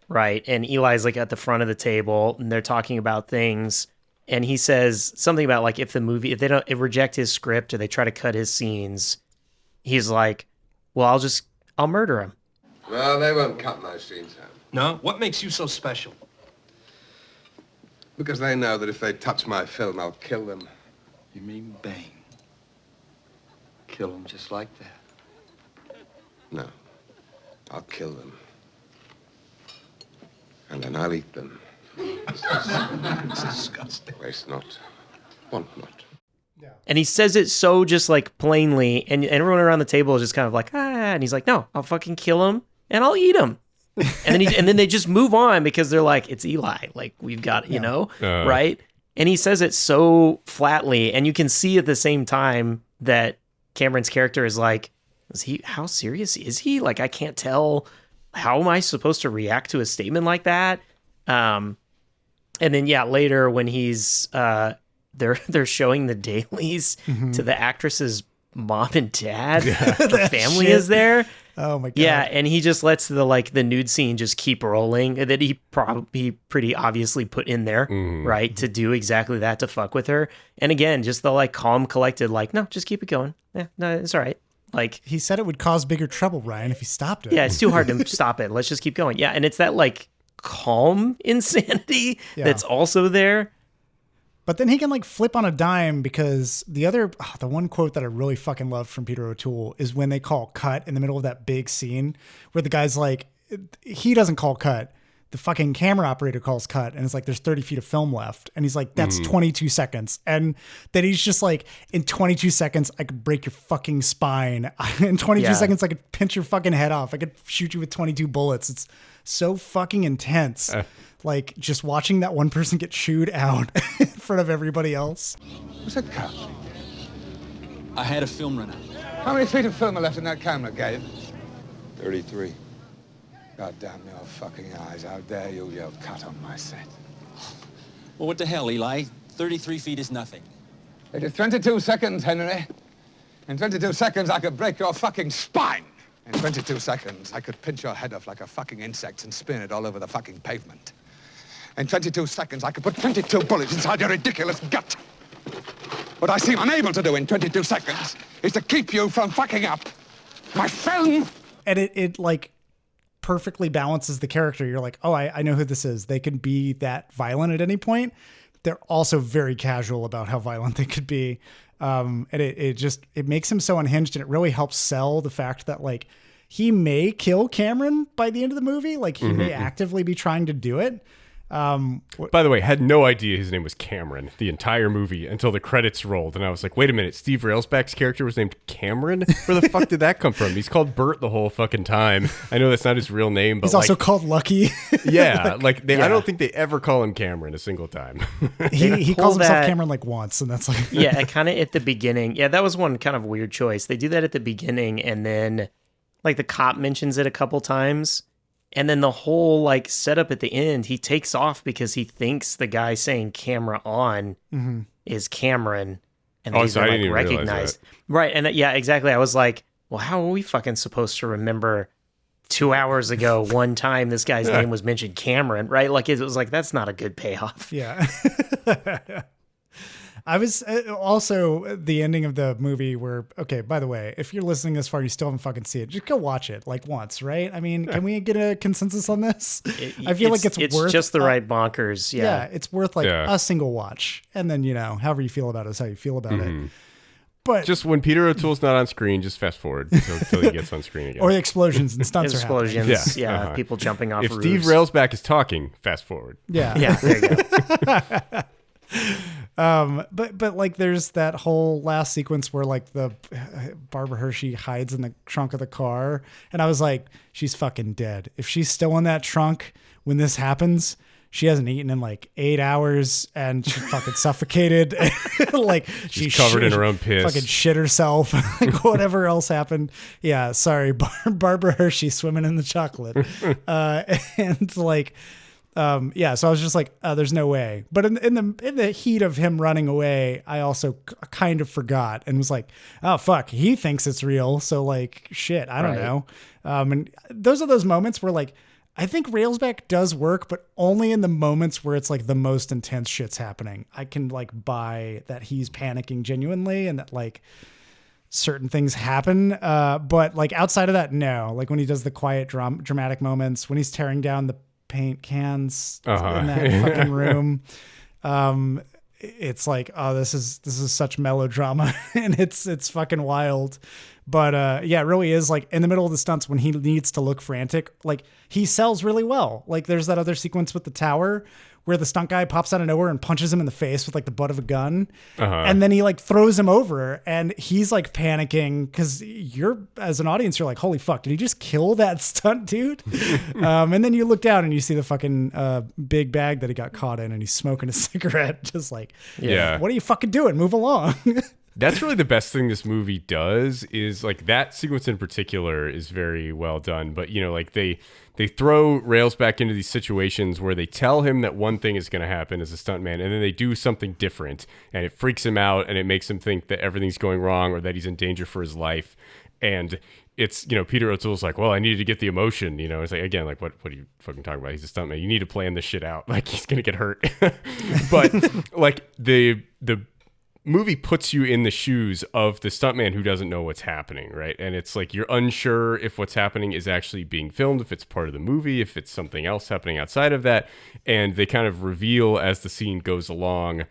right? And Eli's like at the front of the table and they're talking about things. And he says something about like if they don't reject his script or they try to cut his scenes, he's like, well, I'll murder him. Well, they won't cut my scenes, Sam. No? What makes you so special? Because they know that if they touch my film, I'll kill them. You mean bang? Kill them just like that? No. I'll kill them. And then I'll eat them. It's disgusting. Waste not, want not. Yeah. And he says it so just like plainly, and everyone around the table is just kind of like, and he's like, no, I'll fucking kill him and I'll eat him. And then they just move on because they're like, it's Eli, like we've got, right? And he says it so flatly, and you can see at the same time that Cameron's character is like, how serious is he? Like, I can't tell. How am I supposed to react to a statement like that? And then later when he's they're showing the dailies to the actress's mom and dad, the family is there. Oh my god. Yeah, and he just lets the nude scene just keep rolling that he probably pretty obviously put in there, right, to do exactly that, to fuck with her. And again, just the like calm, collected, like, no, just keep it going. Yeah, no, it's all right. Like he said, it would cause bigger trouble, Ryan, if he stopped it. Yeah, it's too hard to stop it. Let's just keep going. Yeah, and it's that like calm insanity that's also there. But then he can like flip on a dime because the one quote that I really fucking loved from Peter O'Toole is when they call cut in the middle of that big scene where the guy's like, he doesn't call cut. The fucking camera operator calls cut and it's like, there's 30 feet of film left. And he's like, that's 22 seconds. And then he's just like, in 22 seconds, I could break your fucking spine. In 22 seconds, I could pinch your fucking head off. I could shoot you with 22 bullets. It's so fucking intense. Like just watching that one person get chewed out in front of everybody else. Was it cut? I had a film runner. How many feet of film are left in that camera, Gabe? 33. God damn your fucking eyes. How dare you yell cut on my set? Well, what the hell, Eli? 33 feet is nothing. It is 22 seconds, Henry. In 22 seconds, I could break your fucking spine. In 22 seconds, I could pinch your head off like a fucking insect and spin it all over the fucking pavement. In 22 seconds, I could put 22 bullets inside your ridiculous gut. What I seem unable to do in 22 seconds is to keep you from fucking up my film. And it like perfectly balances the character. You're like, oh, I know who this is. They can be that violent at any point. They're also very casual about how violent they could be. And it makes him so unhinged, and it really helps sell the fact that like he may kill Cameron by the end of the movie. Like he may actively be trying to do it. By the way, had no idea his name was Cameron the entire movie until the credits rolled, and I was like, wait a minute, Steve Railsback's character was named Cameron? Where the fuck did that come from? He's called Bert the whole fucking time. I know that's not his real name, but he's also called Lucky. Yeah, I don't think they ever call him Cameron a single time. he calls himself Cameron like once, and that's like kind of at the beginning. Yeah, that was one kind of weird choice. They do that at the beginning, and then like the cop mentions it a couple times. And then the whole like setup at the end, he takes off because he thinks the guy saying camera on is Cameron, and he's so I been, didn't even realize recognized. that. Right, and yeah, exactly. I was like, well, how are we fucking supposed to remember 2 hours ago one time this guy's name was mentioned, Cameron? Right, like it was like that's not a good payoff. Yeah. I was also the ending of the movie where, okay, by the way, if you're listening this far, you still haven't fucking seen it, just go watch it like once, right? I mean, can we get a consensus on this? I feel like it's worth just the right bonkers. Yeah. It's worth like a single watch. And then, however you feel about it is how you feel about it. But just when Peter O'Toole's not on screen, just fast forward until he gets on screen again. Or the explosions and stunts are happening. Explosions, people jumping off if roofs. Steve Railsback is talking, fast forward. Yeah. Yeah, there you go. But like there's that whole last sequence where like the Barbara Hershey hides in the trunk of the car, and I was like, she's fucking dead. If she's still in that trunk when this happens, she hasn't eaten in like 8 hours and she fucking suffocated. Like she's covered in her own piss. Fucking shit herself. Like whatever else happened. Yeah, sorry, Barbara Hershey swimming in the chocolate. And like. So I was just like, there's no way. But in the heat of him running away, I also kind of forgot and was like, oh fuck, he thinks it's real. So like, shit, I don't know. And those are those moments where like, I think Railsback does work, but only in the moments where it's like the most intense shit's happening. I can like buy that he's panicking genuinely and that like certain things happen. But like outside of that, no. Like when he does the quiet dramatic moments, when he's tearing down the paint cans in that fucking room. It's like, oh, this is such melodrama and it's fucking wild. But it really is like in the middle of the stunts when he needs to look frantic, like he sells really well. Like there's that other sequence with the tower where the stunt guy pops out of nowhere and punches him in the face with like the butt of a gun. And then he like throws him over and he's like panicking because you're as an audience, you're like, holy fuck, did he just kill that stunt dude? And then you look down and you see the fucking big bag that he got caught in and he's smoking a cigarette. Just like, what are you fucking doing? Move along. That's really the best thing this movie does is like that sequence in particular is very well done. But, like they throw Railsback into these situations where they tell him that one thing is going to happen as a stuntman, and then they do something different and it freaks him out and it makes him think that everything's going wrong or that he's in danger for his life. And it's, Peter O'Toole's like, well, I needed to get the emotion, it's like, again, like what are you fucking talking about? He's a stuntman. You need to plan this shit out. Like he's going to get hurt. But like the movie puts you in the shoes of the stuntman who doesn't know what's happening, right? And it's like you're unsure if what's happening is actually being filmed, if it's part of the movie, if it's something else happening outside of that. And they kind of reveal as the scene goes along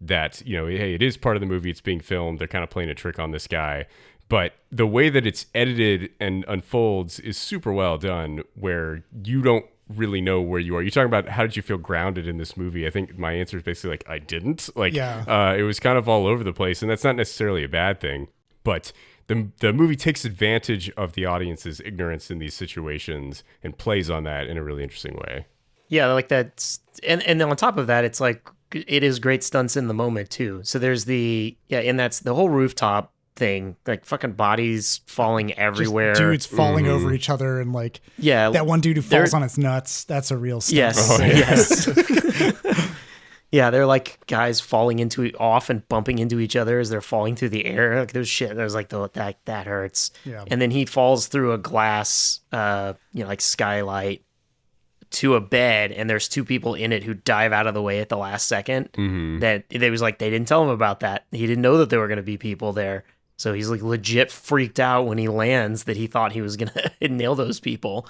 that, hey, it is part of the movie, it's being filmed, they're kind of playing a trick on this guy. But the way that it's edited and unfolds is super well done, where you don't really know where you are. You're talking about how did you feel grounded in this movie? I think my answer is basically like I didn't. Like it was kind of all over the place, and that's not necessarily a bad thing. But the movie takes advantage of the audience's ignorance in these situations and plays on that in a really interesting way. Yeah, like that's and on top of that, it's like it is great stunts in the moment too. So there's and that's the whole rooftop thing, like fucking bodies falling everywhere, just dudes falling over each other, and like that one dude who falls on his nuts, that's a real stunt. Yes. Yeah, they're like guys falling off and bumping into each other as they're falling through the air. Like there's shit. There's like that hurts. Yeah. And then he falls through a glass, like skylight to a bed, and there's two people in it who dive out of the way at the last second. That they was like they didn't tell him about that. He didn't know that there were going to be people there. So he's like legit freaked out when he lands that he thought he was going to nail those people.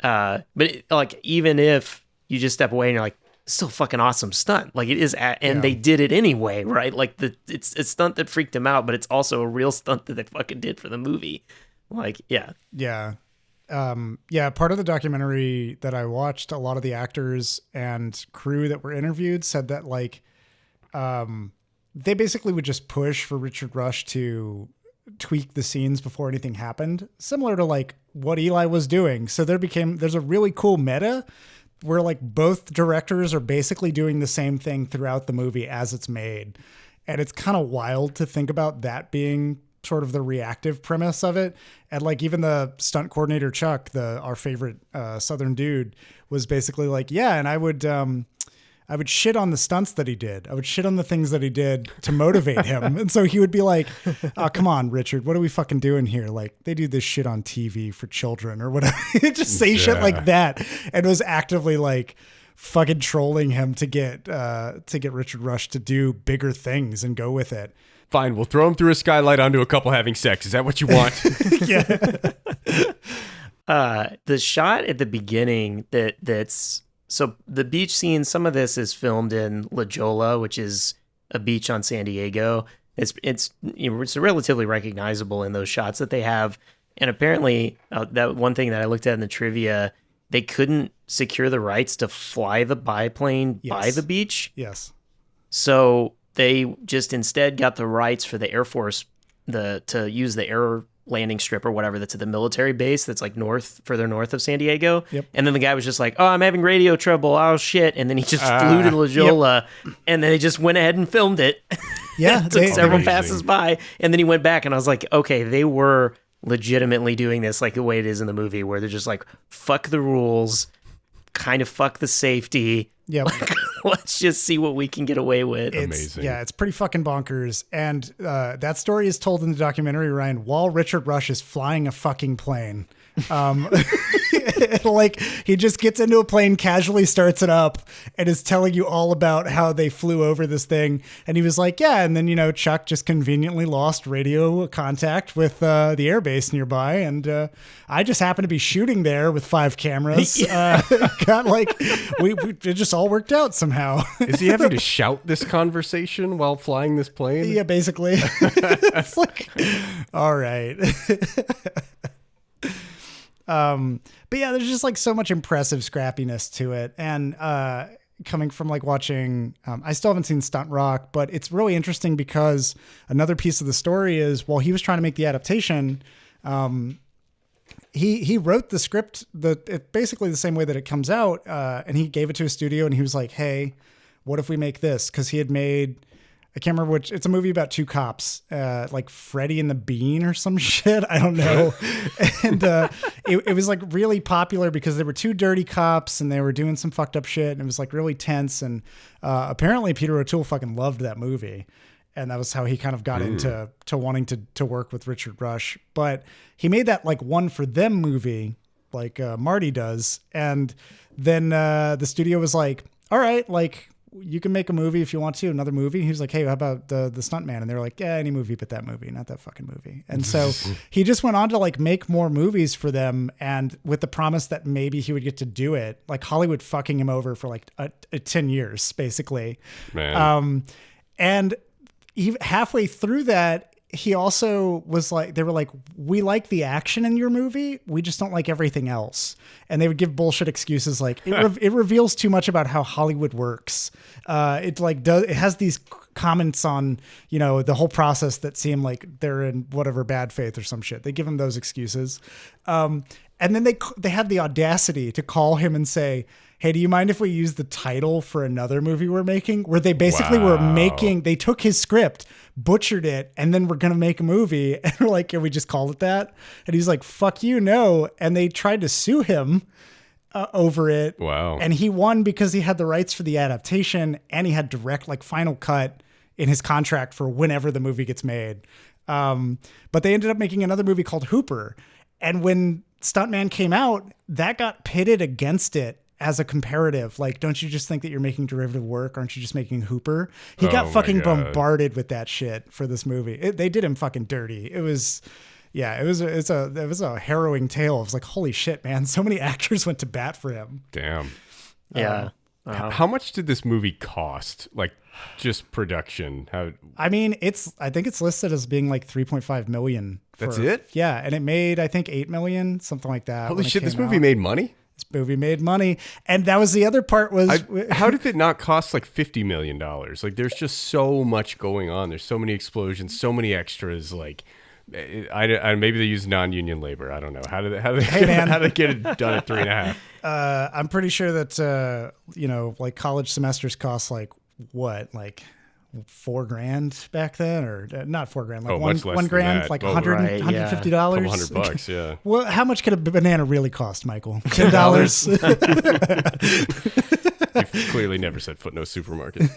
But like, even if you just step away and you're like, still fucking awesome stunt. Like it is. They did it anyway, right? Like it's a stunt that freaked him out, but it's also a real stunt that they fucking did for the movie. Like, yeah. Yeah. Part of the documentary that I watched, a lot of the actors and crew that were interviewed said that like, they basically would just push for Richard Rush to tweak the scenes before anything happened, similar to like what Eli was doing. So there's a really cool meta where like both directors are basically doing the same thing throughout the movie as it's made. And it's kind of wild to think about that being sort of the reactive premise of it. And like even the stunt coordinator, Chuck, our favorite Southern dude, was basically like, yeah, and I would shit on the stunts that he did. I would shit on the things that he did to motivate him. And so he would be like, oh, come on, Richard, what are we fucking doing here? Like, they do this shit on TV for children or whatever. Just say shit like that. And was actively like fucking trolling him to get Richard Rush to do bigger things and go with it. Fine, we'll throw him through a skylight onto a couple having sex. Is that what you want? Yeah. The shot at the beginning that's... So the beach scene, some of this is filmed in La Jolla, which is a beach on San Diego. It's relatively recognizable in those shots that they have. And apparently, that one thing that I looked at in the trivia, they couldn't secure the rights to fly the biplane by the beach. Yes. So they just instead got the rights for the Air Force to use the air landing strip or whatever that's at the military base that's like further north of San Diego. Yep. And then the guy was just like, oh, I'm having radio trouble. Oh, shit. And then he just flew to La Jolla and then they just went ahead and filmed it. Yeah. It took several passes by. And then he went back and I was like, okay, they were legitimately doing this like the way it is in the movie where they're just like, fuck the rules, kind of fuck the safety. Yep. Let's just see what we can get away with. Amazing. Yeah, it's pretty fucking bonkers. And that story is told in the documentary, Ryan, while Richard Rush is flying a fucking plane. Like he just gets into a plane, casually starts it up, and is telling you all about how they flew over this thing. And he was like, yeah. And then, Chuck just conveniently lost radio contact with the airbase nearby. And I just happened to be shooting there with 5 cameras. Got like, it just all worked out somehow. Is he having to shout this conversation while flying this plane? Yeah, basically. It's like, all right. But yeah, there's just like so much impressive scrappiness to it. And coming from like watching, I still haven't seen Stunt Rock, but it's really interesting because another piece of the story is while he was trying to make the adaptation, he wrote the script basically the same way that it comes out, and he gave it to a studio and he was like, hey, what if we make this? Because he had made, I can't remember which, it's a movie about 2 cops, like Freddie and the Bean or some shit. I don't know. And it was like really popular because there were 2 dirty cops and they were doing some fucked up shit. And it was like really tense. And apparently Peter O'Toole fucking loved that movie. And that was how he kind of got into wanting to work with Richard Rush. But he made that like one for them movie, like Marty does. And then the studio was like, all right, like, you can make a movie if you want to, another movie. He was like, hey, how about the Stunt Man? And they were like, yeah, any movie but that movie, not that fucking movie. And so he just went on to like make more movies for them, and with the promise that maybe he would get to do it, like Hollywood fucking him over for like 10 years, basically. Man. And halfway through that, he also was like, they were like, we like the action in your movie, we just don't like everything else. And they would give bullshit excuses like it reveals too much about how Hollywood works. It has these comments on the whole process that seem like they're in whatever bad faith or some shit. They give him those excuses, and then they had the audacity to call him and say, hey, do you mind if we use the title for another movie we're making? Where they basically they took his script, butchered it, and then we're going to make a movie. And we're like, can we just call it that? And he's like, fuck you, no. And they tried to sue him over it. Wow. And he won because he had the rights for the adaptation and he had direct, like, final cut in his contract for whenever the movie gets made. But they ended up making another movie called Hooper. And when Stunt Man came out, that got pitted against it as a comparative. Like, don't you just think that you're making derivative work? Aren't you just making Hooper? He got fucking bombarded with that shit for this movie. They did him fucking dirty. It was a harrowing tale. It was like, holy shit, man. So many actors went to bat for him. Damn. Yeah. How much did this movie cost? Like, just production? I mean, I think it's listed as being like 3.5 million. That's it? Yeah. And it made, I think, 8 million, something like that. Holy shit, this movie made money? This movie made money. And that was the other part was... how did it not cost like $50 million? Like, there's just so much going on. There's so many explosions, so many extras. Like, maybe they use non-union labor. I don't know. How do they get it done at 3.5? I'm pretty sure that, like college semesters cost like what? Like $4,000 back then, or not $4,000, like much less than $1,000, that. like Oh, $100, right, yeah. $150. $100, yeah. Well, how much could a banana really cost, Michael? $10. You've clearly never set foot in a supermarket.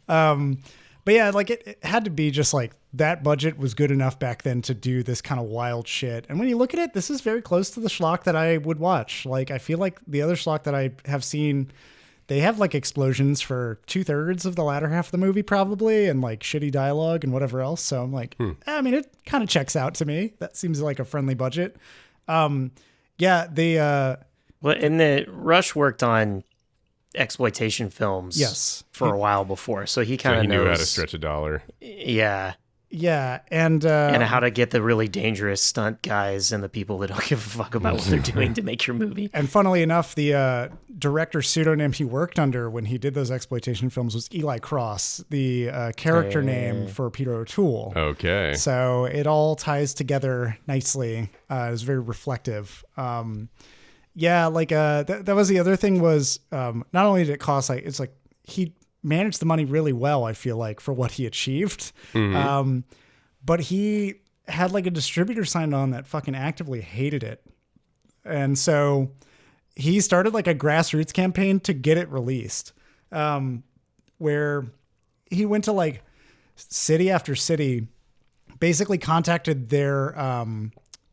But yeah, like it had to be just like that budget was good enough back then to do this kind of wild shit. And when you look at it, this is very close to the schlock that I would watch. Like, I feel like the other schlock that I have seen, they have like explosions for 2/3 of the latter half of the movie probably, and like shitty dialogue and whatever else. So I'm like, I mean, it kind of checks out to me. That seems like a friendly budget. Well, and the Rush worked on exploitation films Yes. for a while before, so he kind So of he knows knew how to stretch a dollar. Yeah, and how to get the really dangerous stunt guys and the people that don't give a fuck about what they're doing to make your movie. And funnily enough, the director's pseudonym he worked under when he did those exploitation films was Eli Cross, the character name for Peter O'Toole. Okay. So it all ties together nicely. It was very reflective. That was the other thing was not only did it cost, like, it's like he managed the money really well, I feel like, for what he achieved. But he had like a distributor signed on that fucking actively hated it. And so he started like a grassroots campaign to get it released, where he went to like city after city, basically contacted their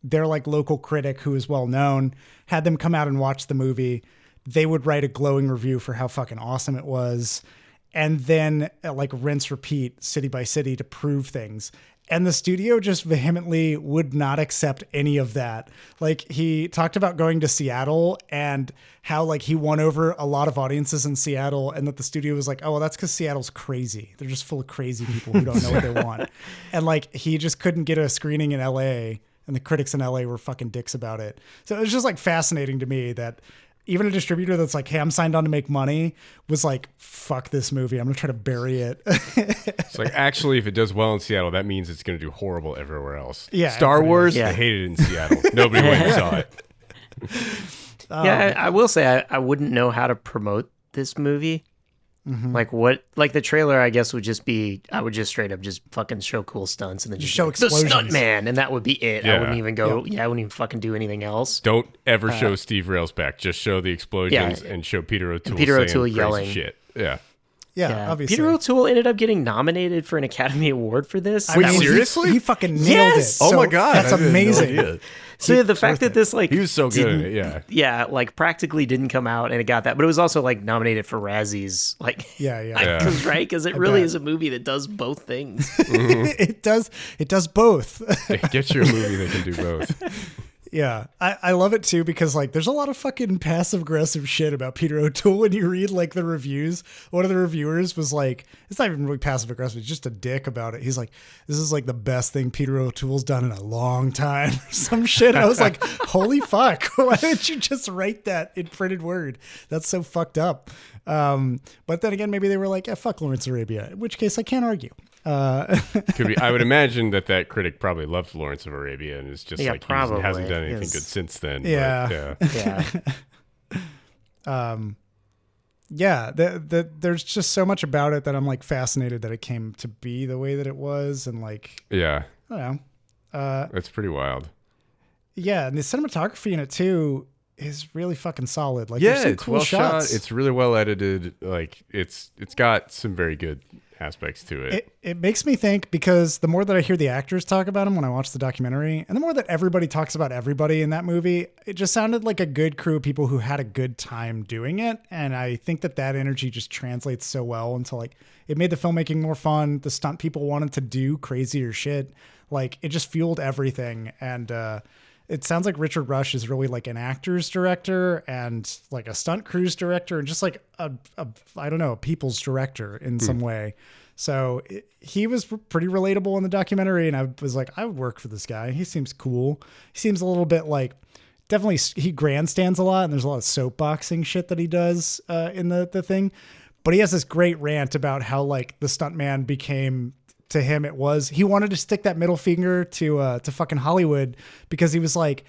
like local critic who is well known, had them come out and watch the movie. They would write a glowing review for how fucking awesome it was. And then like rinse, repeat city by city to prove things. And the studio just vehemently would not accept any of that. Like, he talked about going to Seattle and how like he won over a lot of audiences in Seattle, and that the studio was like, oh, well, that's because Seattle's crazy. They're just full of crazy people who don't know what they want. And like, he just couldn't get a screening in LA, and the critics in LA were fucking dicks about it. So it was just like fascinating to me that even a distributor that's like, hey, I'm signed on to make money, was like, fuck this movie, I'm gonna try to bury it. It's like, actually, if it does well in Seattle, that means it's going to do horrible everywhere else. Yeah, Star Wars, yeah. they hated it in Seattle. Nobody went and saw it. I will say I wouldn't know how to promote this movie. Like the trailer, I guess, would just be, I would just straight up just fucking show cool stunts and then just show like, the explosions. Stunt Man, and that would be it. Yeah. I wouldn't even go, I wouldn't even fucking do anything else. Don't ever show Steve Rails back. Just show the explosions and show Peter O'Toole saying yelling. crazy shit. Yeah. Yeah, obviously. Peter O'Toole ended up getting nominated for an Academy Award for this. I mean, seriously? He fucking nailed Yes! it. Oh So my God. that's I had no amazing. idea. So the fact that this like He was so good at it, yeah. like practically didn't come out, and it got that, but it was also like nominated for Razzies, like Yeah. because it really is a movie that does both things. It does both. Get your movie that can do both. Yeah, I love it too, because like there's a lot of fucking passive aggressive shit about Peter O'Toole when you read like the reviews. One of the reviewers was like, it's not even really passive aggressive, it's just a dick about it. He's like, this is like the best thing Peter O'Toole's done in a long time. Some shit. I was like, holy fuck, why didn't you just write that in printed word? That's so fucked up. But then again, maybe they were like, yeah, fuck Lawrence Arabia, in which case I can't argue. Could be. I would imagine that critic probably loved Lawrence of Arabia and is just like, he probably. hasn't done anything good since then. Yeah. But, There's just so much about it that I'm like fascinated that it came to be the way that it was, and like, yeah. I don't know. That's pretty wild. Yeah, and the cinematography in it too is really fucking solid. Like, Yeah, there's some it's cool well shots. shot. It's really well edited. Like, it's got some very good aspects to it. It makes me think, because the more that I hear the actors talk about him when I watch the documentary, and the more that everybody talks about everybody in that movie, it just sounded like a good crew of people who had a good time doing it. And I think that energy just translates so well into like, it made the filmmaking more fun. The stunt people wanted to do crazier shit. Like, it just fueled everything. And it sounds like Richard Rush is really like an actor's director and like a stunt crew's director, and just like a people's director in some way. So he was pretty relatable in the documentary, and I was like, I would work for this guy. He seems cool. He seems a little bit like, definitely he grandstands a lot, and there's a lot of soapboxing shit that he does in the thing. But he has this great rant about how like the Stuntman became, to him, it was, he wanted to stick that middle finger to fucking Hollywood, because he was like,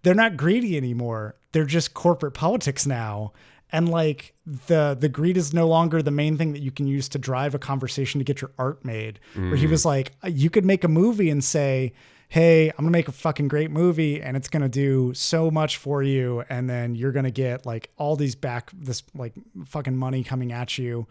they're not greedy anymore. They're just corporate politics now. And like the greed is no longer the main thing that you can use to drive a conversation to get your art made. Where he was like, you could make a movie and say, hey, I'm going to make a fucking great movie and it's going to do so much for you. And then you're going to get like all this like fucking money coming at you.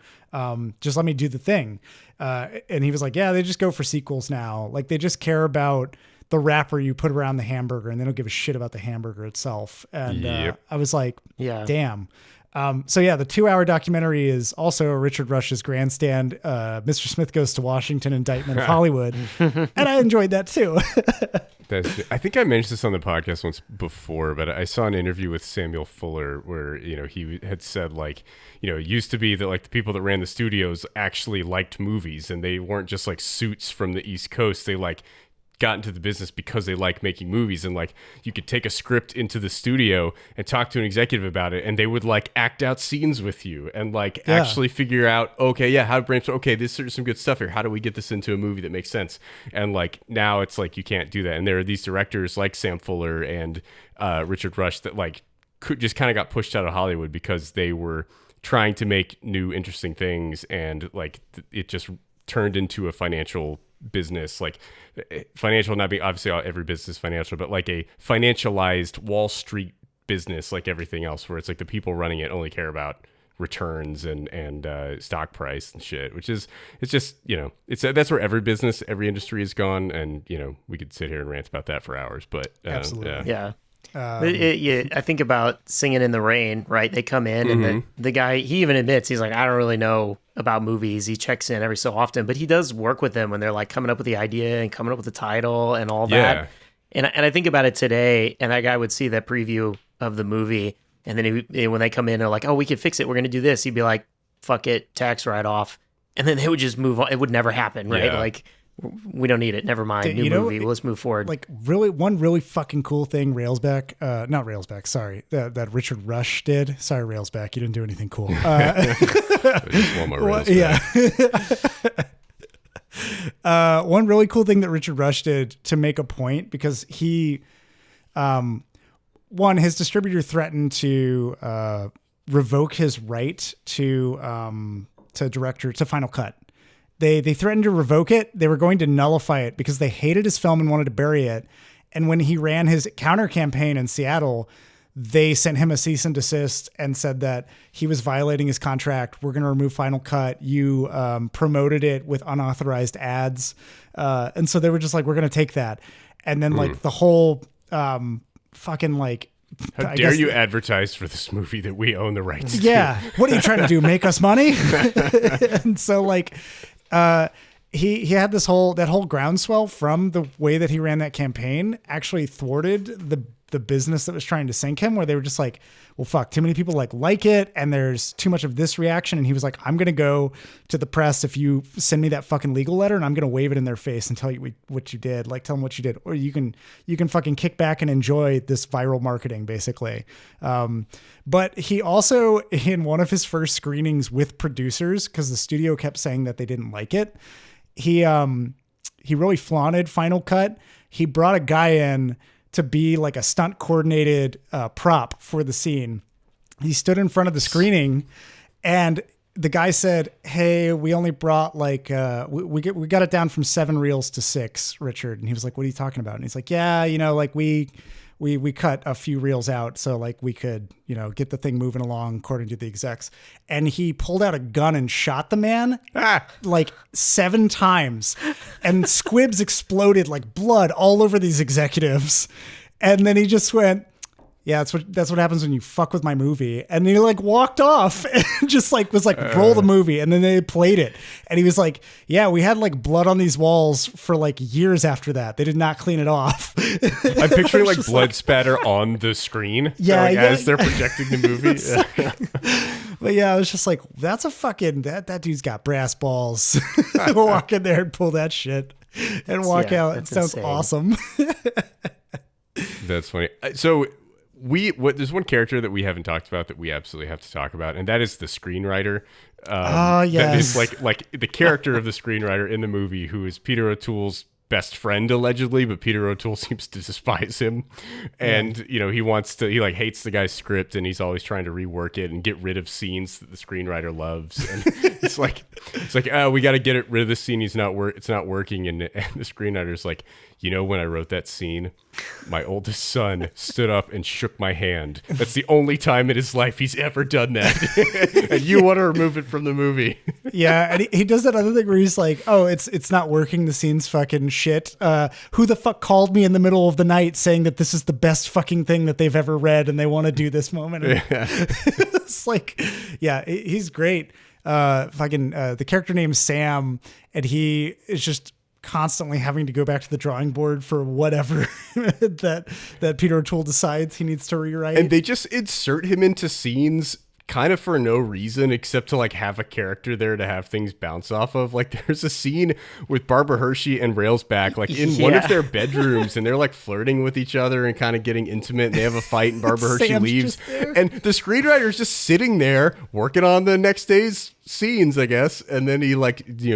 Just let me do the thing. And he was like, yeah, they just go for sequels now. Like they just care about the wrapper you put around the hamburger and they don't give a shit about the hamburger itself. And I was like, damn. So yeah, the 2-hour documentary is also Richard Rush's grandstand, Mr. Smith Goes to Washington indictment of Hollywood. And I enjoyed that too. I think I mentioned this on the podcast once before, but I saw an interview with Samuel Fuller where, he had said like, it used to be that like the people that ran the studios actually liked movies and they weren't just like suits from the East Coast. They like got into the business because they like making movies, and like you could take a script into the studio and talk to an executive about it and they would like act out scenes with you and like actually figure out, okay, how to brainstorm, okay, this is some good stuff here, how do we get this into a movie that makes sense? And like now it's like you can't do that, and there are these directors like Sam Fuller and Richard Rush that like could just kind of got pushed out of Hollywood because they were trying to make new interesting things, and like it just turned into a financial business, like financial not being obviously every business is financial, but like a financialized Wall Street business like everything else, where it's like the people running it only care about returns and stock price and shit, which is, it's just, that's where every business, every industry has gone, and we could sit here and rant about that for hours, but absolutely. I think about Singing in the Rain, right? They come in and the guy, he even admits, he's like, I don't really know about movies. He checks in every so often, but he does work with them when they're like coming up with the idea and coming up with the title and all that. And I think about it today, and that guy would see that preview of the movie, and then when they come in, they're like, oh, we could fix it. We're going to do this. He'd be like, fuck it, tax write-off. And then they would just move on. It would never happen, right? Yeah. Like, we don't need it. Never mind. New movie. Let's move forward. Like one really fucking cool thing not Railsback, sorry, that Richard Rush did. Sorry, Railsback, you didn't do anything cool. One really cool thing that Richard Rush did to make a point, because he, his distributor threatened to revoke his right to Final Cut. They threatened to revoke it. They were going to nullify it because they hated his film and wanted to bury it. And when he ran his counter campaign in Seattle, they sent him a cease and desist and said that he was violating his contract. We're going to remove Final Cut. You promoted it with unauthorized ads. And so they were just like, we're going to take that. And then like the whole fucking like, how dare you advertise for this movie that we own the rights to? Yeah. What are you trying to do? Make us money? And so like, he had that whole groundswell from the way that he ran that campaign actually thwarted the business that was trying to sink him, where they were just like, well, fuck, too many people like it, and there's too much of this reaction. And he was like, I'm going to go to the press if you send me that fucking legal letter, and I'm going to wave it in their face and tell you what you did. Like, tell them what you did, or you can fucking kick back and enjoy this viral marketing, basically. But he also, in one of his first screenings with producers, because the studio kept saying that they didn't like it, he really flaunted Final Cut. He brought a guy in to be like a stunt coordinated prop for the scene. He stood in front of the screening, and the guy said, hey, we only brought like, we got it down from 7 reels to 6, Richard. And he was like, what are you talking about? And he's like, yeah, like we cut a few reels out so like we could, get the thing moving along according to the execs. And he pulled out a gun and shot the man like 7 times, and squibs exploded like blood all over these executives. And then he just went, yeah, that's what happens when you fuck with my movie. And he like walked off and just like was like, roll the movie. And then they played it. And he was like, yeah, we had like blood on these walls for like years after that. They did not clean it off. I'm picturing like blood spatter on the screen. Yeah, as they're projecting the movie. But yeah, I was just like, that's a fucking, that dude's got brass balls. Walk in there and pull that shit and walk out. It sounds insane. Awesome. That's funny. So there's one character that we haven't talked about that we absolutely have to talk about, and that is the screenwriter. Yes. That is like the character of the screenwriter in the movie, who is Peter O'Toole's best friend allegedly, but Peter O'Toole seems to despise him. And, he he hates the guy's script, and he's always trying to rework it and get rid of scenes that the screenwriter loves. And it's like, we got to get rid of this scene. It's not working. And the screenwriter's like, when I wrote that scene, my oldest son stood up and shook my hand. That's the only time in his life he's ever done that. And you want to remove it from the movie. Yeah, and he does that other thing where he's like, oh, it's not working. The scene's fucking shit. Who the fuck called me in the middle of the night saying that this is the best fucking thing that they've ever read and they want to do this moment? Yeah. It's like, yeah, he's great. The character named Sam, and he is just constantly having to go back to the drawing board for whatever that Peter O'Toole decides he needs to rewrite. And they just insert him into scenes kind of for no reason except to like have a character there to have things bounce off of. Like there's a scene with Barbara Hershey and Railsback like in one of their bedrooms, and they're like flirting with each other and kind of getting intimate, and they have a fight, and Barbara Hershey leaves, and the screenwriter's just sitting there working on the next day's scenes, I guess. And then he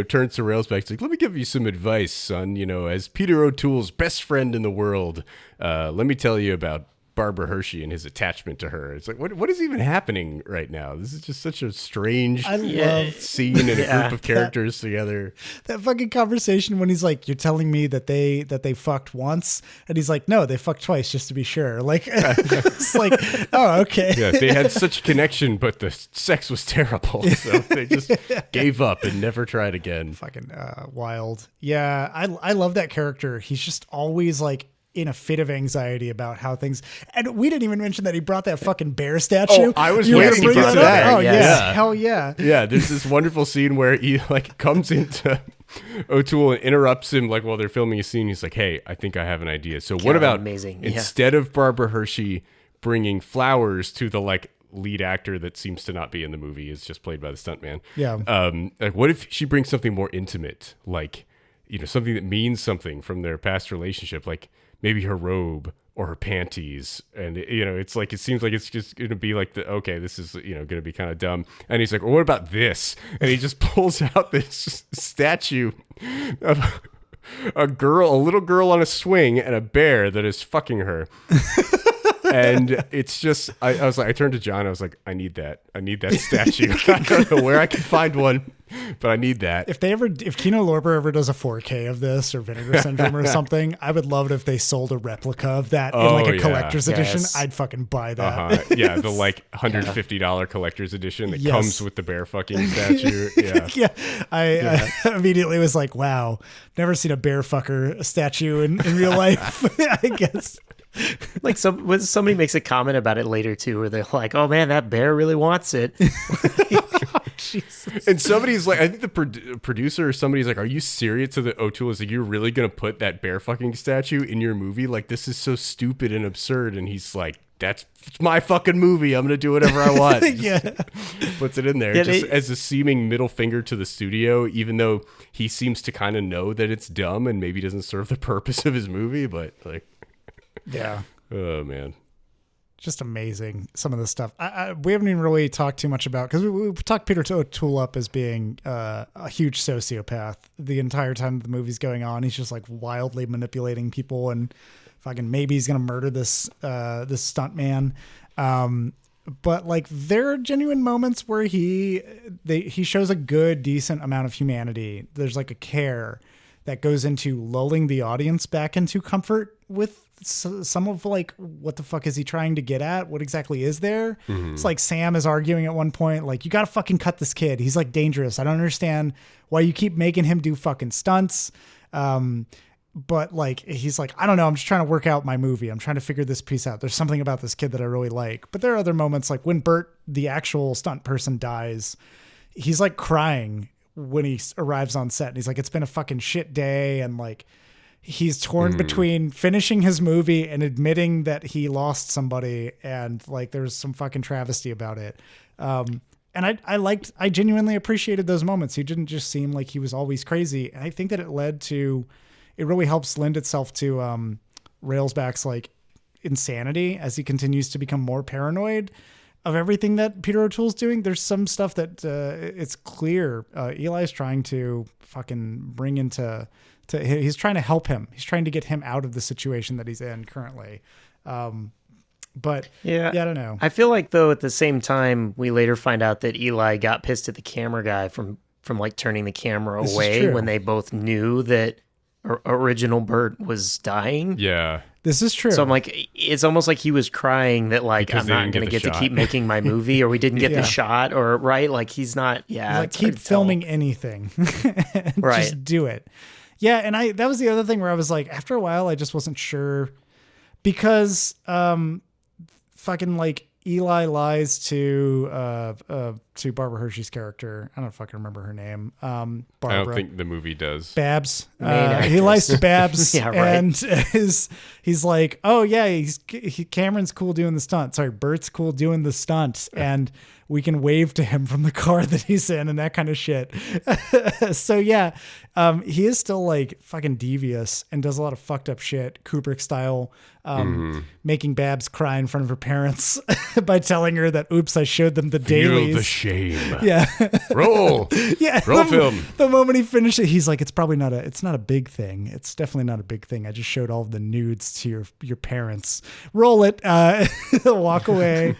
turns to Railsback. He's like, let me give you some advice, son, as Peter O'Toole's best friend in the world. Let me tell you about Barbara Hershey and his attachment to her. It's like, what is even happening right now? This is just such a strange scene and a group of characters together. That fucking conversation when he's like, you're telling me that they fucked once, and he's like, no, they fucked twice just to be sure. Like, it's like, oh, okay. Yeah, they had such connection, but the sex was terrible, so they just gave up and never tried again. Fucking wild. Yeah, I love that character. He's just always like in a fit of anxiety about how things, and we didn't even mention that he brought that fucking bear statue. Oh, I was waiting to get to that. Oh yeah. Hell yeah. Yeah, there's this wonderful scene where he like comes into O'Toole and interrupts him like while they're filming a scene. He's like, hey, I think I have an idea. So what about instead of Barbara Hershey bringing flowers to the like lead actor that seems to not be in the movie, is just played by the Stunt Man. Yeah. Like what if she brings something more intimate, like, something that means something from their past relationship, like maybe her robe or her panties. And, it's like, it seems like it's just going to be like this is, going to be kind of dumb. And he's like, well, what about this? And he just pulls out this statue of a little girl on a swing and a bear that is fucking her. And it's just, I was like, I turned to John. I was like, I need that statue. I don't know where I can find one, but I need that. If Kino Lorber ever does a 4K of this or Vinegar Syndrome or something, I would love it if they sold a replica of that in like a collector's edition. I'd fucking buy that. Yeah, the like $150 collector's edition that comes with the bear fucking statue. Yeah. I immediately was like, wow, never seen a bear fucker statue in real life, I guess. Like somebody makes a comment about it later too, where they're like, "Oh man, that bear really wants it." Jesus. And somebody's like, I think the producer or somebody's like, "Are you serious?" To the O'Toole is like, "You're really gonna put that bear fucking statue in your movie? Like this is so stupid and absurd." And he's like, "That's my fucking movie. I'm gonna do whatever I want." Puts it in there as a seeming middle finger to the studio, even though he seems to kind of know that it's dumb and maybe doesn't serve the purpose of his movie, but like. Yeah. Oh man. Just amazing. Some of the stuff we haven't even really talked too much about, because we talked Peter O'Toole up as being a huge sociopath the entire time the movie's going on. He's just like wildly manipulating people, and fucking maybe he's gonna murder this stunt man. But like there are genuine moments where he shows a good, decent amount of humanity. There's like a care that goes into lulling the audience back into comfort with some of like, what the fuck is he trying to get at? What exactly is there? Mm-hmm. It's like Sam is arguing at one point, like, you got to fucking cut this kid. He's like dangerous. I don't understand why you keep making him do fucking stunts. But like, he's like, I don't know. I'm just trying to work out my movie. I'm trying to figure this piece out. There's something about this kid that I really like. But there are other moments, like when Bert, the actual stunt person, dies, he's like crying when he arrives on set, and he's like, it's been a fucking shit day. And like, he's torn between finishing his movie and admitting that he lost somebody. And like, there's some fucking travesty about it. And I genuinely appreciated those moments. He didn't just seem like he was always crazy. And I think that it really helps lend itself to Railsback's like insanity as he continues to become more paranoid of everything that Peter O'Toole's doing. There's some stuff that it's clear Eli's trying to fucking bring into he's trying to help him. He's trying to get him out of the situation that he's in currently. But yeah, I don't know. I feel like though at the same time we later find out that Eli got pissed at the camera guy from like turning the camera away when they both knew that original Bert was dying. Yeah. This is true. So I'm like, it's almost like he was crying that like Because I'm not going to get to keep making my movie, or we didn't get the shot, or right, like he's not. Yeah, he's like keep filming anything, right? Just do it. Yeah, and that was the other thing where I was like, after a while, I just wasn't sure because fucking like Eli lies to Barbara Hershey's character. I don't fucking remember her name. Barbara. I don't think the movie does. Babs. He lies to Babs, and he's like, oh yeah, Cameron's cool doing the stunt. Sorry, Bert's cool doing the stunt, and we can wave to him from the car that he's in, and that kind of shit. So yeah, he is still like fucking devious and does a lot of fucked up shit, Kubrick style. Making Babs cry in front of her parents by telling her that, oops, I showed them the dailies. Feel the shame. Yeah. Roll. Yeah. Roll film. The moment he finished it, he's like, it's not a big thing. It's definitely not a big thing. I just showed all of the nudes to your parents. Roll it. Walk away.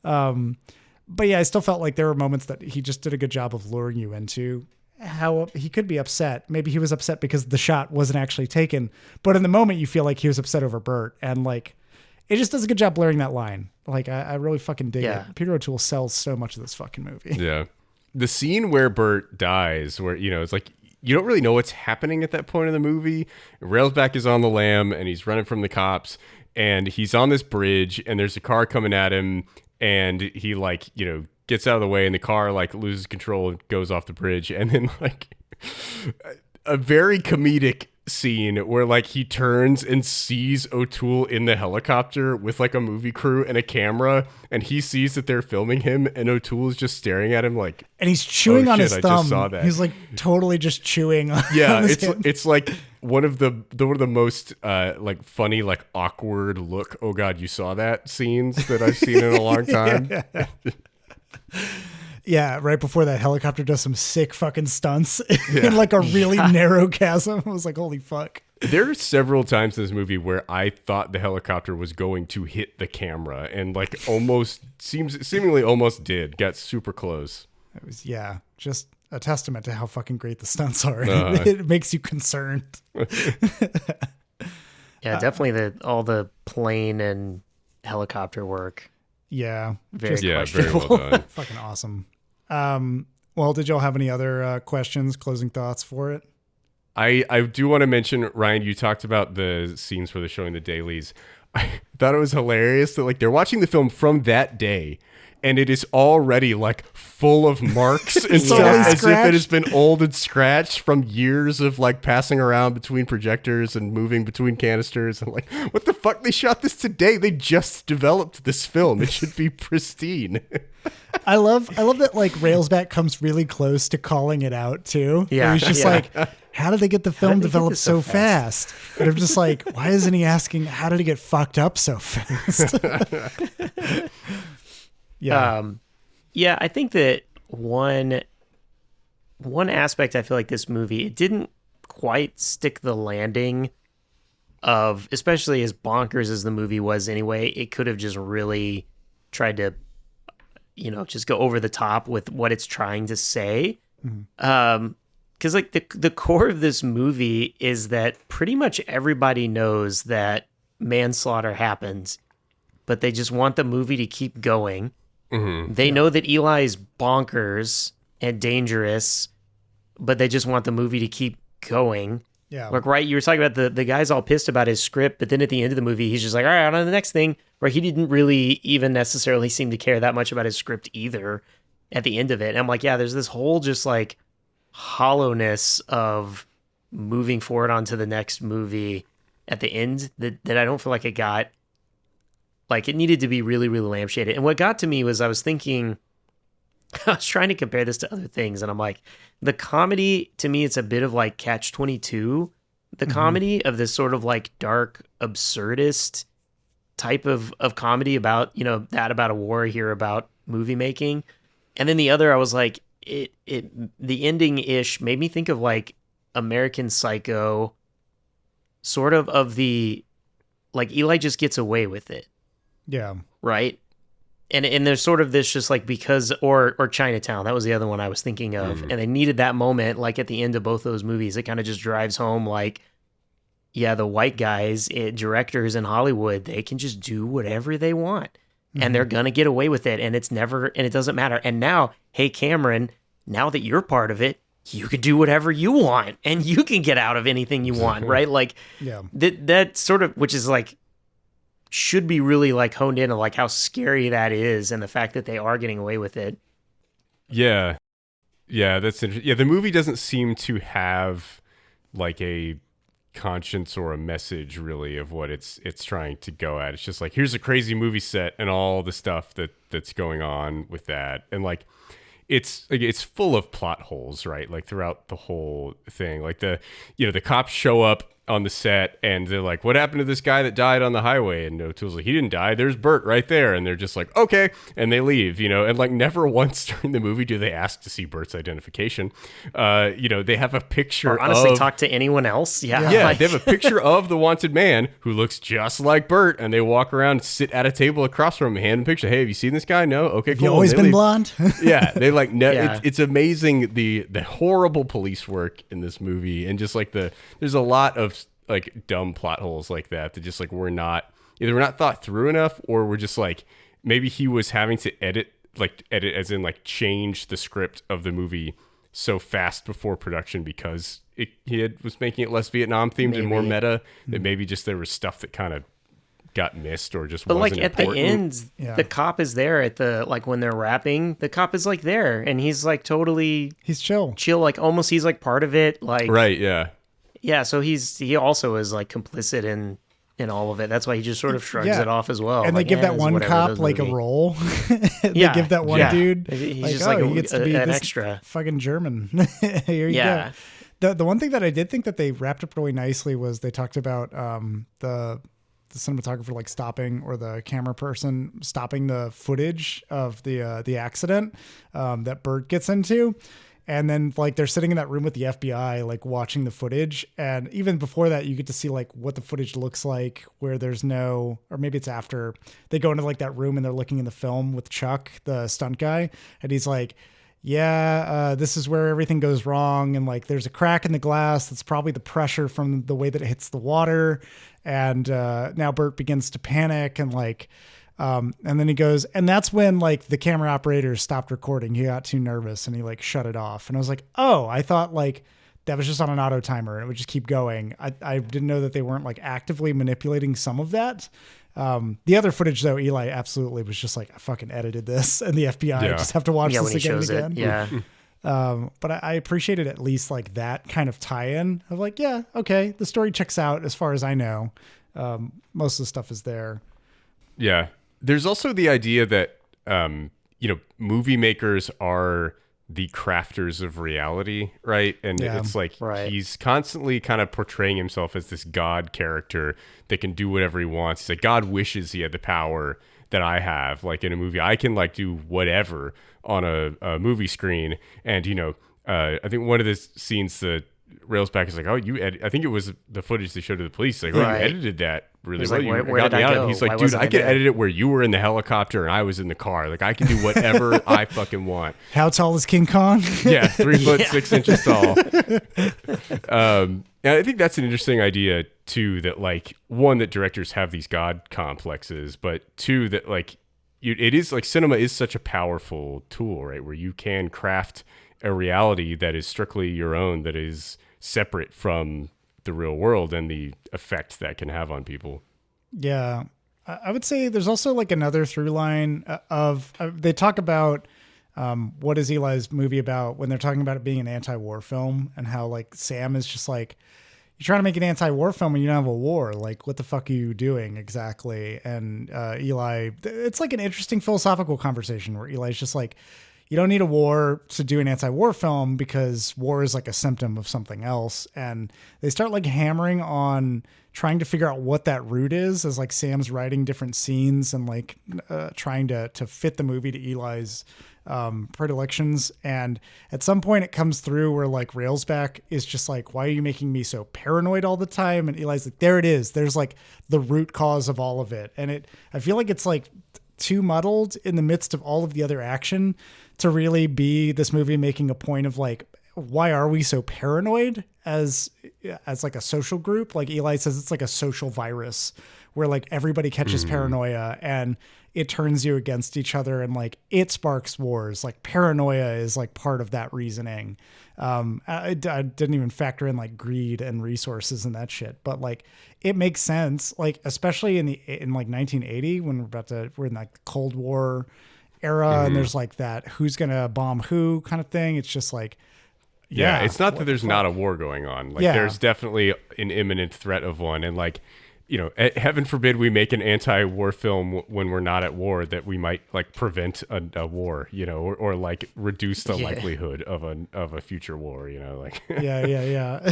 But yeah, I still felt like there were moments that he just did a good job of luring you into how he could be upset. Maybe he was upset because the shot wasn't actually taken, but in the moment you feel like he was upset over Bert, and like it just does a good job blurring that line. Like I really fucking dig it. Peter O'Toole sells so much of this fucking movie. Yeah. The scene where Bert dies, where, you know, it's like, you don't really know what's happening at that point in the movie. Railsback is on the lam and he's running from the cops, and he's on this bridge and there's a car coming at him, and he like, you know, gets out of the way, and the car like loses control and goes off the bridge. And then like a very comedic scene where like he turns and sees O'Toole in the helicopter with like a movie crew and a camera, and he sees that they're filming him, and O'Toole is just staring at him like, and he's chewing on his thumb. I just saw that. He's like totally just chewing on it's like one of the most like funny, like awkward look, oh god, you saw that scenes that I've seen in a long time. Yeah, right before that helicopter does some sick fucking stunts in like a really narrow chasm. I was like, holy fuck. There are several times in this movie where I thought the helicopter was going to hit the camera, and like seemingly almost did. Got super close. It was, just a testament to how fucking great the stunts are. It makes you concerned. Yeah, definitely all the plane and helicopter work. Yeah. Very questionable. Very well done. Fucking awesome. Well, did y'all have any other questions, closing thoughts for it? I do want to mention, Ryan, you talked about the scenes where they're showing the dailies. I thought it was hilarious that like they're watching the film from that day, and it is already like full of marks and stuff, as if it has been old and scratched from years of like passing around between projectors and moving between canisters. And like, what the fuck? They shot this today. They just developed this film. It should be pristine. I love that like Railsback comes really close to calling it out too. Yeah. He's just like, how did they get the film developed so fast? And I'm just like, why isn't he asking, how did he get fucked up so fast? Yeah, I think that one aspect I feel like this movie, it didn't quite stick the landing of, especially as bonkers as the movie was anyway, it could have just really tried to, you know, just go over the top with what it's trying to say. Because like the core of this movie is that pretty much everybody knows that manslaughter happens, but they just want the movie to keep going. They know that Eli is bonkers and dangerous, but they just want the movie to keep going. Yeah. Like, right, you were talking about the guy's all pissed about his script, but then at the end of the movie, he's just like, all right, on to the next thing, where he didn't really even necessarily seem to care that much about his script either at the end of it. And I'm like, yeah, there's this whole just like hollowness of moving forward onto the next movie at the end that I don't feel like it got. Like, it needed to be really, really lampshaded. And what got to me was I was thinking, I was trying to compare this to other things, and I'm like, the comedy, to me, it's a bit of like Catch-22. The comedy of this sort of like dark, absurdist type of comedy about, you know, that about a war, here about movie making. And then the other, I was like, the ending-ish made me think of like American Psycho, sort of the, like, Eli just gets away with it. Yeah. Right? And there's sort of this just like, because, or Chinatown, that was the other one I was thinking of. And they needed that moment, like at the end of both those movies. It kind of just drives home like, yeah, the white guys, directors in Hollywood, they can just do whatever they want. And they're going to get away with it. And it's never, and it doesn't matter. And now, hey, Cameron, now that you're part of it, you can do whatever you want and you can get out of anything you want, right? Like, yeah, that sort of, which is like, should be really like honed in on like how scary that is and the fact that they are getting away with it. Yeah. Yeah, that's interesting. Yeah, the movie doesn't seem to have like a conscience or a message really of what it's trying to go at. It's just like, here's a crazy movie set and all the stuff that's going on with that. And like it's full of plot holes, right? Like throughout the whole thing. Like the cops show up on the set and they're like, what happened to this guy that died on the highway? And O'Toole's like, he didn't die, there's Bert right there. And they're just like, okay, and they leave, and like never once during the movie do they ask to see Bert's identification. They have a picture or honestly talk to anyone else. Yeah, like, they have a picture of the wanted man who looks just like Bert, and they walk around, sit at a table across from him, hand him a picture. Hey, have you seen this guy? No? Okay, cool. You always been blonde? Yeah, they like it's amazing the horrible police work in this movie, and just like there's a lot of like dumb plot holes like that just like we're not thought through enough, or we're just like, maybe he was having to edit as in like change the script of the movie so fast before production because was making it less Vietnam themed and more meta, that maybe just there was stuff that kind of got missed or just wasn't like at important. the end, the cop is there at the, like when they're rapping, the cop is like there and he's like totally, he's chill, like almost he's like part of it, like, right, yeah, so he also is like complicit in all of it. That's why he just sort of shrugs it off as well. And like, they give that one cop like a role. They give that one dude. He's like, just like he gets to be an this extra. Fucking German. Here you go. The one thing that I did think that they wrapped up really nicely was they talked about the cinematographer like stopping, or the camera person stopping the footage of the accident that Bert gets into. And then like they're sitting in that room with the FBI, like watching the footage. And even before that, you get to see like what the footage looks like, where there's no, or maybe it's after they go into like that room and they're looking in the film with Chuck, the stunt guy. And he's like, this is where everything goes wrong. And like, there's a crack in the glass. That's probably the pressure from the way that it hits the water. And now Bert begins to panic and like, and then he goes, and that's when like the camera operator stopped recording. He got too nervous and he like shut it off. And I was like, oh, I thought like that was just on an auto timer and it would just keep going. I didn't know that they weren't like actively manipulating some of that. The other footage though, Eli absolutely was just like, I fucking edited this, and the FBI just have to watch this again and again. Yeah. But I appreciated at least like that kind of tie-in of like, yeah, okay, the story checks out as far as I know. Most of the stuff is there. Yeah. There's also the idea that, movie makers are the crafters of reality, right? And it's like he's constantly kind of portraying himself as this God character that can do whatever he wants. He's like, God wishes he had the power that I have. Like in a movie, I can like do whatever on a movie screen. And, I think one of the scenes that rails back is like, oh, I think it was the footage they showed to the police. Like, oh, you edited that really well. Like, where did I go? He's like, dude, I could edit it where you were in the helicopter and I was in the car. Like, I can do whatever I fucking want. How tall is King Kong? Yeah, 3 foot 6 inches tall. And I think that's an interesting idea too. That like, one, that directors have these God complexes, but two, that like, it is like cinema is such a powerful tool, right? Where you can craft a reality that is strictly your own, that is separate from the real world and the effect that can have on people. Yeah. I would say there's also like another through line of they talk about what is Eli's movie about when they're talking about it being an anti-war film, and how like Sam is just like, you're trying to make an anti-war film and you don't have a war. Like, what the fuck are you doing exactly? And Eli, it's like an interesting philosophical conversation where Eli's just like, you don't need a war to do an anti-war film because war is like a symptom of something else. And they start like hammering on trying to figure out what that root is, as like Sam's writing different scenes and like trying to fit the movie to Eli's predilections. And at some point it comes through where like Railsback is just like, why are you making me so paranoid all the time? And Eli's like, there it is. There's like the root cause of all of it. And I feel like it's like too muddled in the midst of all of the other action to really be this movie making a point of like, why are we so paranoid as like a social group? Like Eli says, it's like a social virus where like everybody catches paranoia and it turns you against each other, and like it sparks wars. Like paranoia is like part of that reasoning. I didn't even factor in like greed and resources and that shit, but like it makes sense. Like especially in like 1980 when we're in like the Cold War era, and there's like that who's gonna bomb who kind of thing. It's just like. Yeah, it's not that there's not a war going on. Like there's definitely an imminent threat of one, and like, you know, heaven forbid we make an anti-war film when we're not at war, that we might like prevent a war, you know, or like reduce the likelihood of a future war, you know, like. Yeah.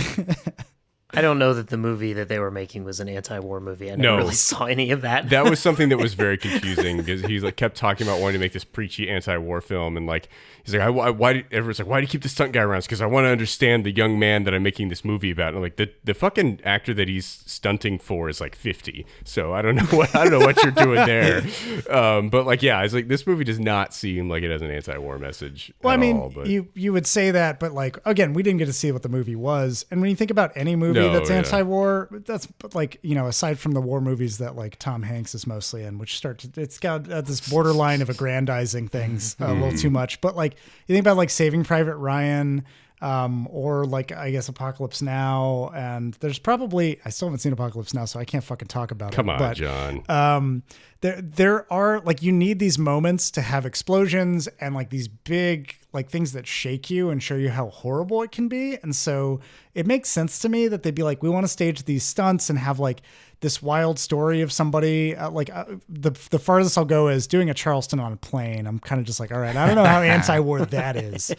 I don't know that the movie that they were making was an anti-war movie. I never really saw any of that. That was something that was very confusing because he's like kept talking about wanting to make this preachy anti-war film, and like he's like, everyone's like, why do you keep the stunt guy around? Because I want to understand the young man that I'm making this movie about. And like the fucking actor that he's stunting for is like 50, so I don't know what you're doing there. But like, yeah, it's like this movie does not seem like it has an anti-war message. Well, at I mean, all, but. you would say that, but like again, we didn't get to see what the movie was, and when you think about any movie that's anti-war, that's like, you know, aside from the war movies that like Tom Hanks is mostly in, which it's got this borderline of aggrandizing things a little too much. But like you think about like Saving Private Ryan, or like I guess Apocalypse Now, and there's probably, I still haven't seen Apocalypse Now, so I can't fucking talk about Come it. on, but, John. There are like, you need these moments to have explosions and like these big like things that shake you and show you how horrible it can be. And so it makes sense to me that they'd be like, we want to stage these stunts and have like this wild story of somebody the farthest I'll go is doing a Charleston on a plane. I'm kind of just like, all right, I don't know how anti-war that is.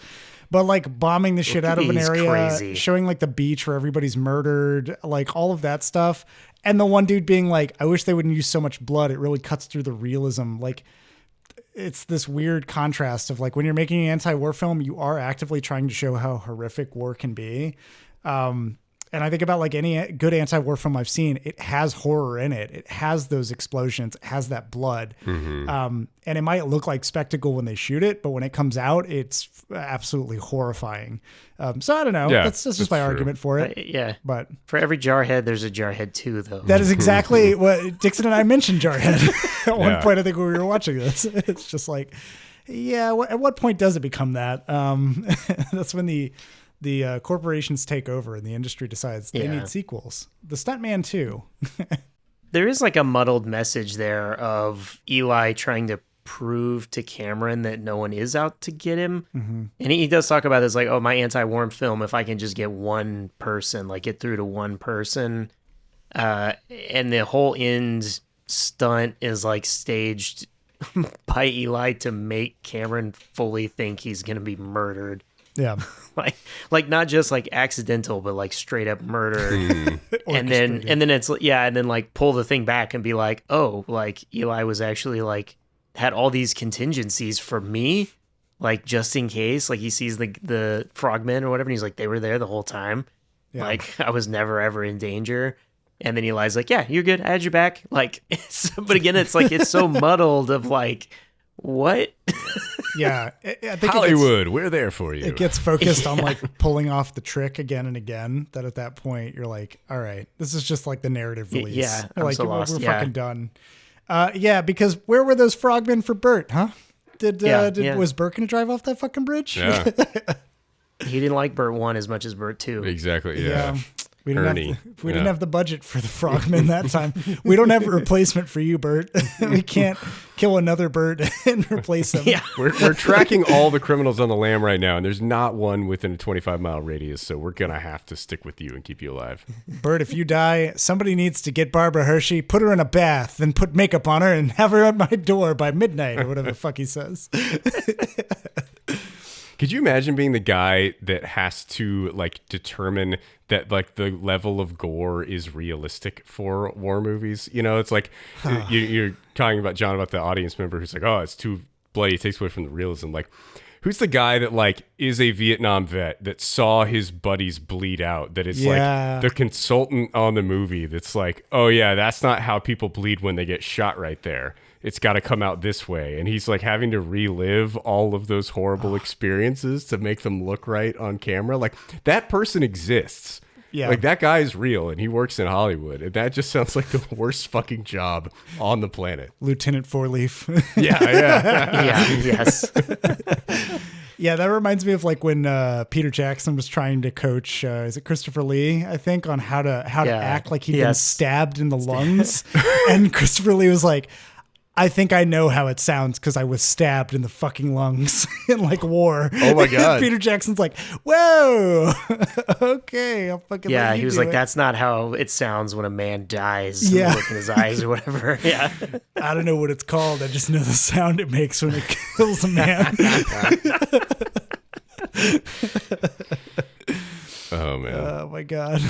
But like bombing the shit out of an area, crazy. Showing like the beach where everybody's murdered, like all of that stuff. And the one dude being like, I wish they wouldn't use so much blood. It really cuts through the realism. Like it's this weird contrast of like when you're making an anti-war film, you are actively trying to show how horrific war can be. And I think about like any good anti-war film I've seen, it has horror in it. It has those explosions. It has that blood. And it might look like spectacle when they shoot it, but when it comes out, it's absolutely horrifying. So I don't know. Yeah, that's just my argument for it. Yeah. But for every Jarhead, there's a Jarhead 2, though. that is exactly what Dixon and I mentioned Jarhead at one point, I think, when we were watching this. It's just like, yeah, at what point does it become that? That's when the corporations take over and the industry decides they need sequels. The Stunt Man 2. There is like a muddled message there of Eli trying to prove to Cameron that no one is out to get him. And he does talk about this like, oh, my anti-war film, if I can just get one person, like get through to one person. And the whole end stunt is like staged by Eli to make Cameron fully think he's going to be murdered. Yeah. like not just like accidental, but like straight up murdered. and then it's and then like pull the thing back and be like, oh, like Eli was actually like had all these contingencies for me, like just in case, like he sees the frogmen or whatever, and he's like, they were there the whole time. Yeah. Like I was never ever in danger. And then Eli's like, yeah, you're good. I had your back. Like, but again, it's like, it's so muddled of like, what? Yeah. I think Hollywood, we're there for you. It gets focused on like pulling off the trick again and again, that at that point you're like, all right, this is just like the narrative release. Yeah. I'm like so lost. We're fucking done. Because where were those frogmen for Bert, huh? Was Bert going to drive off that fucking bridge? Yeah. He didn't like Bert 1 as much as Bert 2. Exactly. Yeah. We didn't have the budget for the frogmen that time. We don't have a replacement for you, Bert. We can't kill another Bert and replace him. Yeah. We're tracking all the criminals on the lam right now, and there's not one within a 25-mile radius, so we're going to have to stick with you and keep you alive. Bert, if you die, somebody needs to get Barbara Hershey, put her in a bath, then put makeup on her, and have her at my door by midnight, or whatever the fuck he says. Could you imagine being the guy that has to like determine that like the level of gore is realistic for war movies? You know, it's like you're talking about, John, about the audience member who's like, oh, it's too display. It takes away from the realism. Like, who's the guy that like is a Vietnam vet that saw his buddies bleed out? That is like the consultant on the movie. That's like, oh yeah, that's not how people bleed when they get shot right there. It's got to come out this way. And he's like having to relive all of those horrible experiences to make them look right on camera. Like, that person exists. Yeah. Like, that guy is real and he works in Hollywood. And that just sounds like the worst fucking job on the planet. Lieutenant Fourleaf. Yeah. Yes. Yeah, that reminds me of like when Peter Jackson was trying to coach, is it Christopher Lee, I think, on how to act like he'd been stabbed in the lungs. And Christopher Lee was like, I think I know how it sounds because I was stabbed in the fucking lungs in like war. Oh my God. Peter Jackson's like, whoa, okay, I'll fucking let you he was do like, it. that's not how it sounds when a man dies. Yeah. Look in his eyes or whatever. Yeah. I don't know what it's called. I just know the sound it makes when it kills a man. Oh man. Oh my God.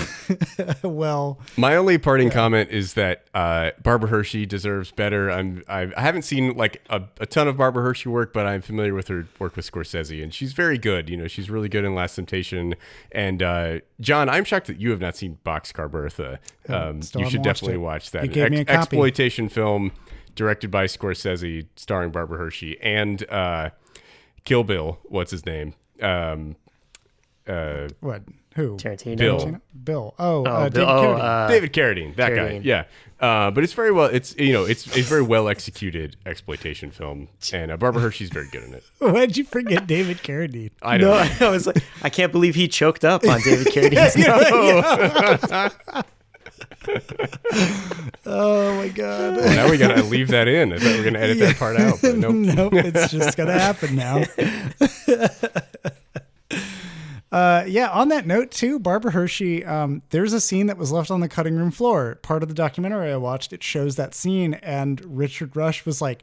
Well, my only parting comment is that Barbara Hershey deserves better. I haven't seen like a ton of Barbara Hershey work, but I'm familiar with her work with Scorsese, and she's very good. You know, she's really good in Last Temptation. And John, I'm shocked that you have not seen Boxcar Bertha. You should definitely watch that. You gave me a copy. Exploitation film directed by Scorsese, starring Barbara Hershey, and Kill Bill. What's his name? what? Who? Tarantino. Bill. David Carradine. That guy. Yeah. But it's very well. It's it's very well executed exploitation film, and Barbara Hershey's very good in it. Why'd you forget David Carradine? I don't know. I was like, I can't believe he choked up on David Carradine's Oh my God. Well, now we gotta leave that in. I thought we were gonna edit that part out. But nope. Nope, it's just gonna happen now. On that note too, Barbara Hershey, there's a scene that was left on the cutting room floor. Part of the documentary I watched, it shows that scene, and Richard Rush was like,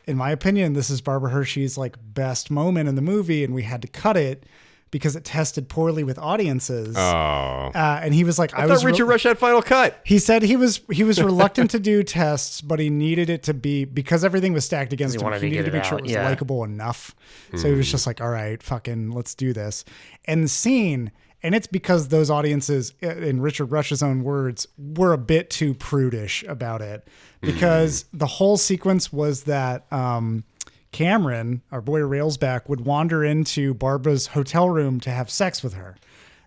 in my opinion, this is Barbara Hershey's like best moment in the movie, and we had to cut it because it tested poorly with audiences. Oh. And he was like, I thought Richard Rush had final cut. He said he was reluctant to do tests, but he needed it to be, because everything was stacked against him, he needed to make sure it was likable enough. So he was just like, all right, fucking let's do this. And the scene, and it's because those audiences, in Richard Rush's own words, were a bit too prudish about it, because the whole sequence was that Cameron, our boy Railsback, would wander into Barbara's hotel room to have sex with her,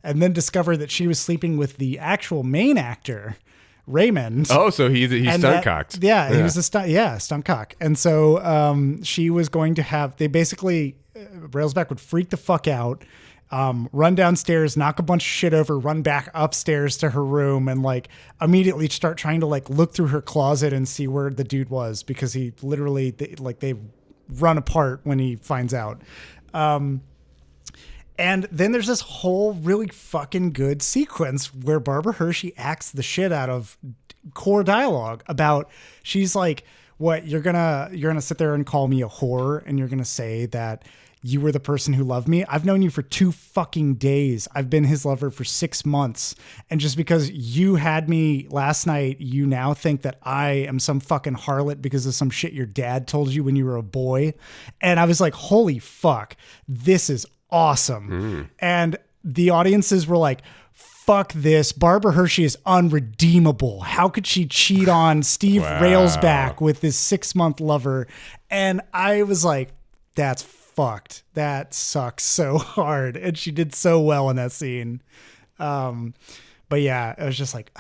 and then discover that she was sleeping with the actual main actor, Raymond. Oh, so he's stunt cocked. He was a stunt cock. And so she was going to have, they basically, Railsback would freak the fuck out, run downstairs, knock a bunch of shit over, run back upstairs to her room, and like immediately start trying to like look through her closet and see where the dude was, because he literally, they run apart when he finds out. And then there's this whole really fucking good sequence where Barbara Hershey acts the shit out of core dialogue about, she's like, what, you're gonna sit there and call me a whore, and you're gonna say that you were the person who loved me? I've known you for 2 fucking days. I've been his lover for 6 months. And just because you had me last night, you now think that I am some fucking harlot because of some shit your dad told you when you were a boy. And I was like, holy fuck, this is awesome. And the audiences were like, fuck this. Barbara Hershey is unredeemable. How could she cheat on Steve Railsback with his 6-month lover? And I was like, that's fucked. That sucks so hard. And she did so well in that scene. But yeah, it was just like,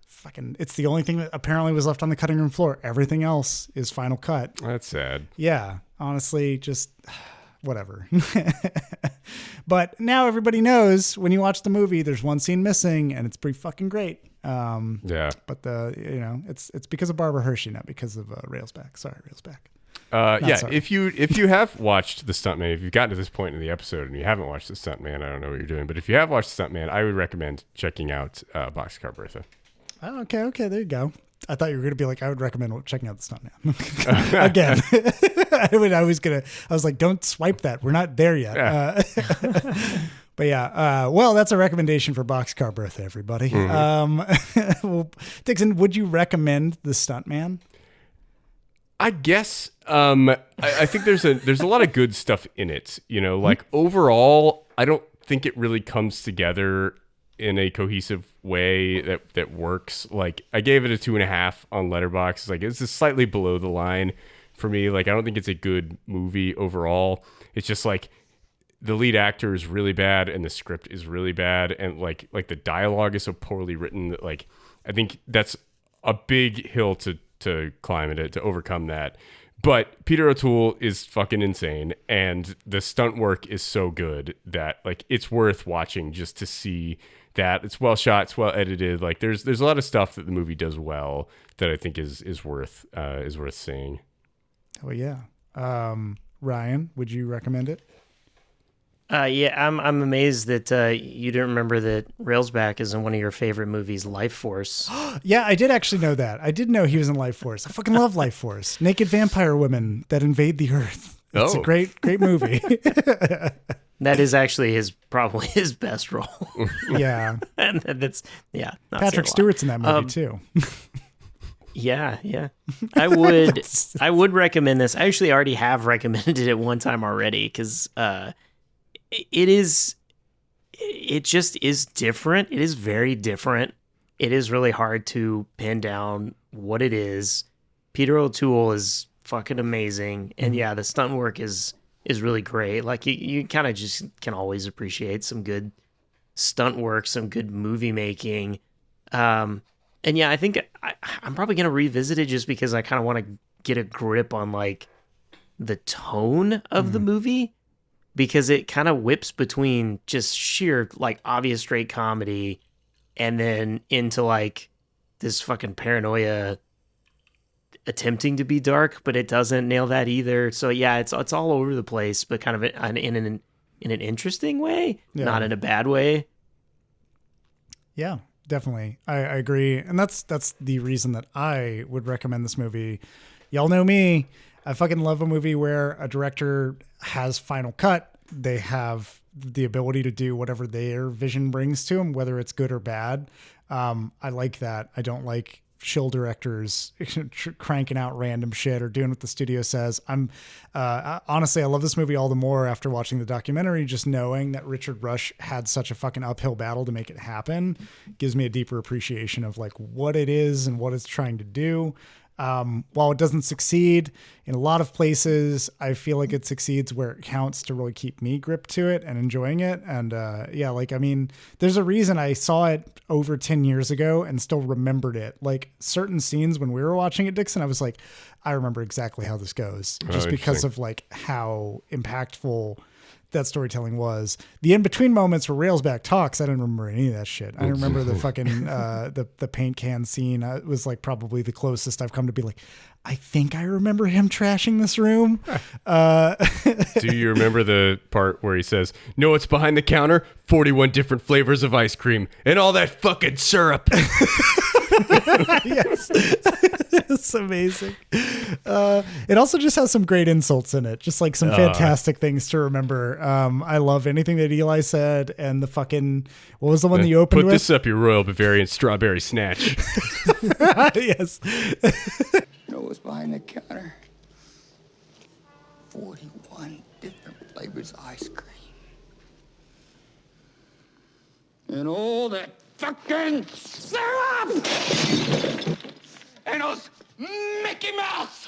fucking, it's the only thing that apparently was left on the cutting room floor. Everything else is final cut. That's sad. Yeah, honestly, just whatever. But now everybody knows, when you watch the movie, there's one scene missing, and it's pretty fucking great. Yeah. But it's because of Barbara Hershey, not because of Railsback. Sorry, Railsback. Sorry. If you have watched The Stuntman, if you've gotten to this point in the episode and you haven't watched The Stuntman, I don't know what you're doing. But if you have watched The Stuntman, I would recommend checking out Boxcar Bertha. Oh, okay, there you go. I thought you were going to be like, I would recommend checking out The Stuntman. Again. I was like, don't swipe that. We're not there yet. Yeah. But yeah, well, that's a recommendation for Boxcar Bertha, everybody. Well, Dixon, would you recommend The Stuntman? I guess I think there's a lot of good stuff in it. You know, like overall, I don't think it really comes together in a cohesive way that works. Like I gave it a 2.5 on Letterboxd. Like it's just slightly below the line for me. Like I don't think it's a good movie overall. It's just like the lead actor is really bad and the script is really bad, and like the dialogue is so poorly written that like I think that's a big hill to climb it, to overcome that. But Peter O'Toole is fucking insane, and the stunt work is so good that like it's worth watching just to see that. It's well shot, it's well edited. Like there's a lot of stuff that the movie does well that I think is worth seeing. Oh yeah. Ryan, would you recommend it? Yeah, I'm amazed that you didn't remember that Railsback is in one of your favorite movies, Life Force. Yeah, I did actually know that. I did know he was in Life Force. I fucking love Life Force. Naked vampire women that invade the earth. It's a great movie. That is actually probably his best role. Yeah. And that's Patrick Stewart's in that movie too. Yeah. I would recommend this. I actually already have recommended it one time already because it just is different. It is very different. It is really hard to pin down what it is. Peter O'Toole is fucking amazing. And yeah, the stunt work is really great. Like you kind of just can always appreciate some good stunt work, some good movie making. And yeah, I think I'm probably going to revisit it just because I kind of want to get a grip on like the tone of the movie, because it kind of whips between just sheer like obvious straight comedy and then into like this fucking paranoia attempting to be dark, but it doesn't nail that either. So yeah, it's all over the place, but kind of in an interesting way, not in a bad way. Yeah, definitely. I agree. And that's the reason that I would recommend this movie. Y'all know me. I fucking love a movie where a director has final cut. They have the ability to do whatever their vision brings to them, whether it's good or bad. I like that. I don't like shill directors cranking out random shit or doing what the studio says. Honestly, I love this movie all the more after watching the documentary. Just knowing that Richard Rush had such a fucking uphill battle to make it happen gives me a deeper appreciation of like what it is and what it's trying to do. While it doesn't succeed in a lot of places, I feel like it succeeds where it counts to really keep me gripped to it and enjoying it. And yeah, like, I mean, there's a reason I saw it over 10 years ago and still remembered it. Like certain scenes when we were watching it, Dixon, I was like, I remember exactly how this goes, just because of like how impactful that storytelling was. The in-between moments where Railsback talks, I don't remember any of that shit. I remember the fucking the paint can scene. It was like probably the closest I've come to be like, I think I remember him trashing this room. Do you remember the part where he says, "No, it's behind the counter, 41 different flavors of ice cream and all that fucking syrup." Yes. It's amazing. It also just has some great insults in it. Just like some fantastic things to remember. I love anything that Eli said, and the fucking, what was the one that you opened with? Put this up your Royal Bavarian Strawberry Snatch. Yes. You know what's behind the counter? 41 different flavors of ice cream. And all that fucking syrup! And those Mickey Mouse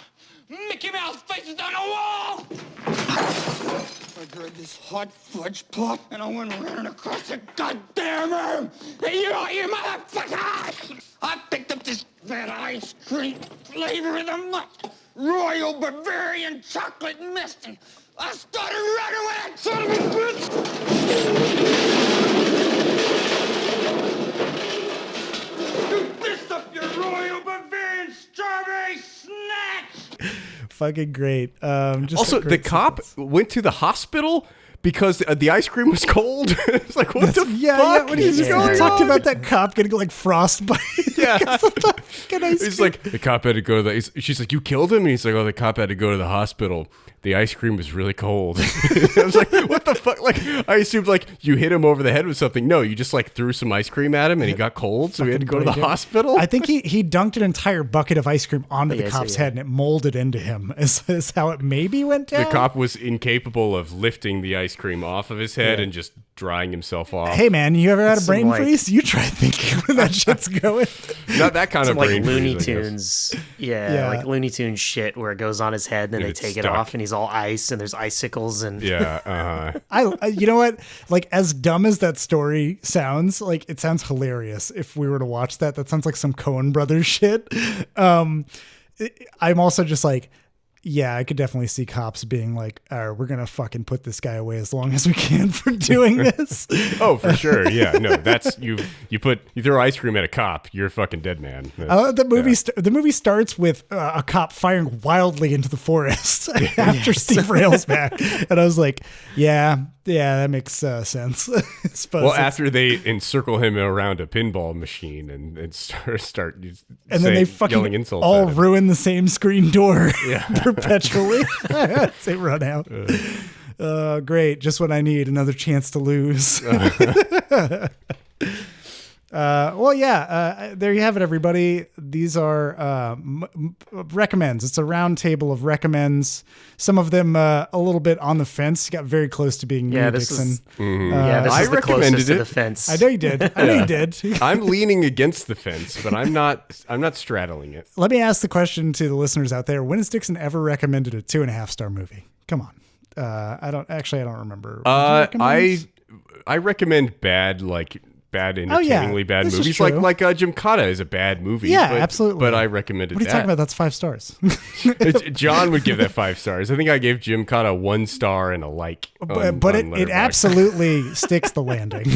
faces on the wall! I heard this hot fudge pop, and I went running across the goddamn room! Hey, you motherfucker! I picked up this fat ice cream flavor of the month, Royal Bavarian Chocolate Mist, and I started running with that son of a bitch! You messed up your Royal Bavarian Strawberry Snatch! Fucking great. Just also, the cop went to the hospital because the ice cream was cold. It's like, what the fuck? Yeah, what is going on? Talked about that cop getting like frostbite. Yeah. He's like, the cop had to go to she's like, you killed him? And he's like, oh, the cop had to go to the hospital. the ice cream was really cold. I was like, what the fuck? Like, I assumed like you hit him over the head with something. No, you just like threw some ice cream at him and he got cold, so he had to go to the hospital. I think he dunked an entire bucket of ice cream onto the cop's head and it molded into him. Is how it maybe went down. The cop was incapable of lifting the ice cream off of his head and just drying himself off. Hey man, you ever had a brain freeze? You try thinking when that shit's going. Not that kind of brain like Looney freeze, Tunes. Yeah, like Looney Tunes shit where it goes on his head and then they take it off and he's all ice and there's icicles and I you know what? Like, as dumb as that story sounds, like it sounds hilarious if we were to watch that. That sounds like some Coen Brothers shit. I'm also just like, yeah, I could definitely see cops being like, we're going to fucking put this guy away as long as we can for doing this. Oh, for sure. Yeah, no, that's you throw ice cream at a cop, you're a fucking dead man. The movie starts with a cop firing wildly into the forest after Steve Rail's back. And I was like, yeah, that makes sense. Well, after they encircle him around a pinball machine and start and then they fucking yelling insults all ruin the same screen door perpetually. They run out. Great. Just what I need. Another chance to lose. There you have it, everybody. These are recommends. It's a round table of recommends. Some of them a little bit on the fence. Got very close to being me, Dixon. This is the closest to the fence. I know you did. I'm leaning against the fence, but I'm not straddling it. Let me ask the question to the listeners out there: when has Dixon ever recommended a 2.5-star movie? Come on. I don't remember. I recommend bad entertainingly bad movies. Like Gymkata is a bad movie. Yeah, absolutely. But I recommended that. What are you talking about? That's 5 stars. John would give that 5 stars. I think I gave Gymkata 1 star and a like. But it absolutely sticks the landing.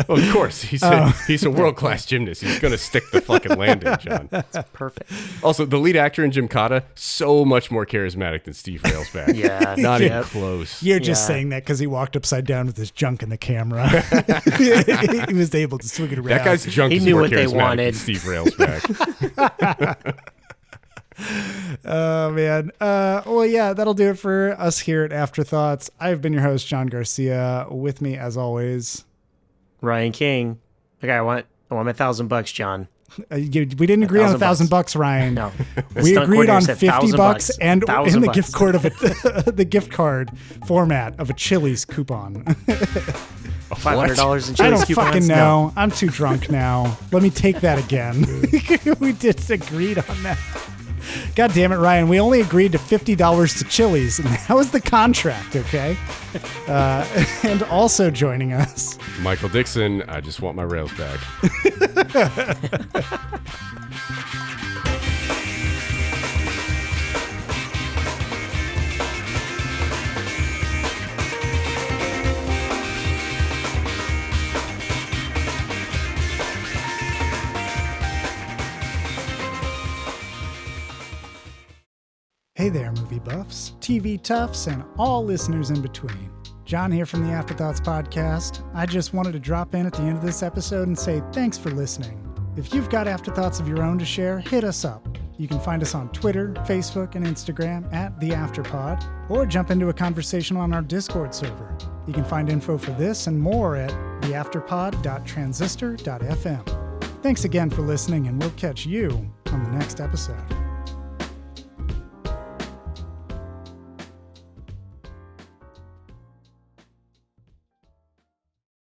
Well, of course. He's a world-class gymnast. He's going to stick the fucking landing, John. That's perfect. Also, the lead actor in Gymkata, so much more charismatic than Steve Railsback. Yeah. Not even close. You're just saying that because he walked upside down with his junk in the camera. He was able to swing it around. That guy's junk is more charismatic than Steve Railsback. Oh, man. That'll do it for us here at Afterthoughts. I've been your host, John Garcia. With me, as always, Ryan King. Okay, I want my $1,000, John. We didn't agree on $1,000, Ryan. No, we agreed on $50 and in the gift card of the gift card format of a Chili's coupon. $500 in Chili's coupons? I don't fucking know. No. I'm too drunk now. Let me take that again. We disagreed on that. God damn it, Ryan. We only agreed to $50 to Chili's, and that was the contract, okay? And also joining us, Michael Dixon, I just want my rails back. Hey there, movie buffs, TV toughs, and all listeners in between. John here from the Afterthoughts podcast. I just wanted to drop in at the end of this episode and say thanks for listening. If you've got afterthoughts of your own to share, hit us up. You can find us on Twitter, Facebook, and Instagram at The Afterpod, or jump into a conversation on our Discord server. You can find info for this and more at theafterpod.transistor.fm. Thanks again for listening, and we'll catch you on the next episode.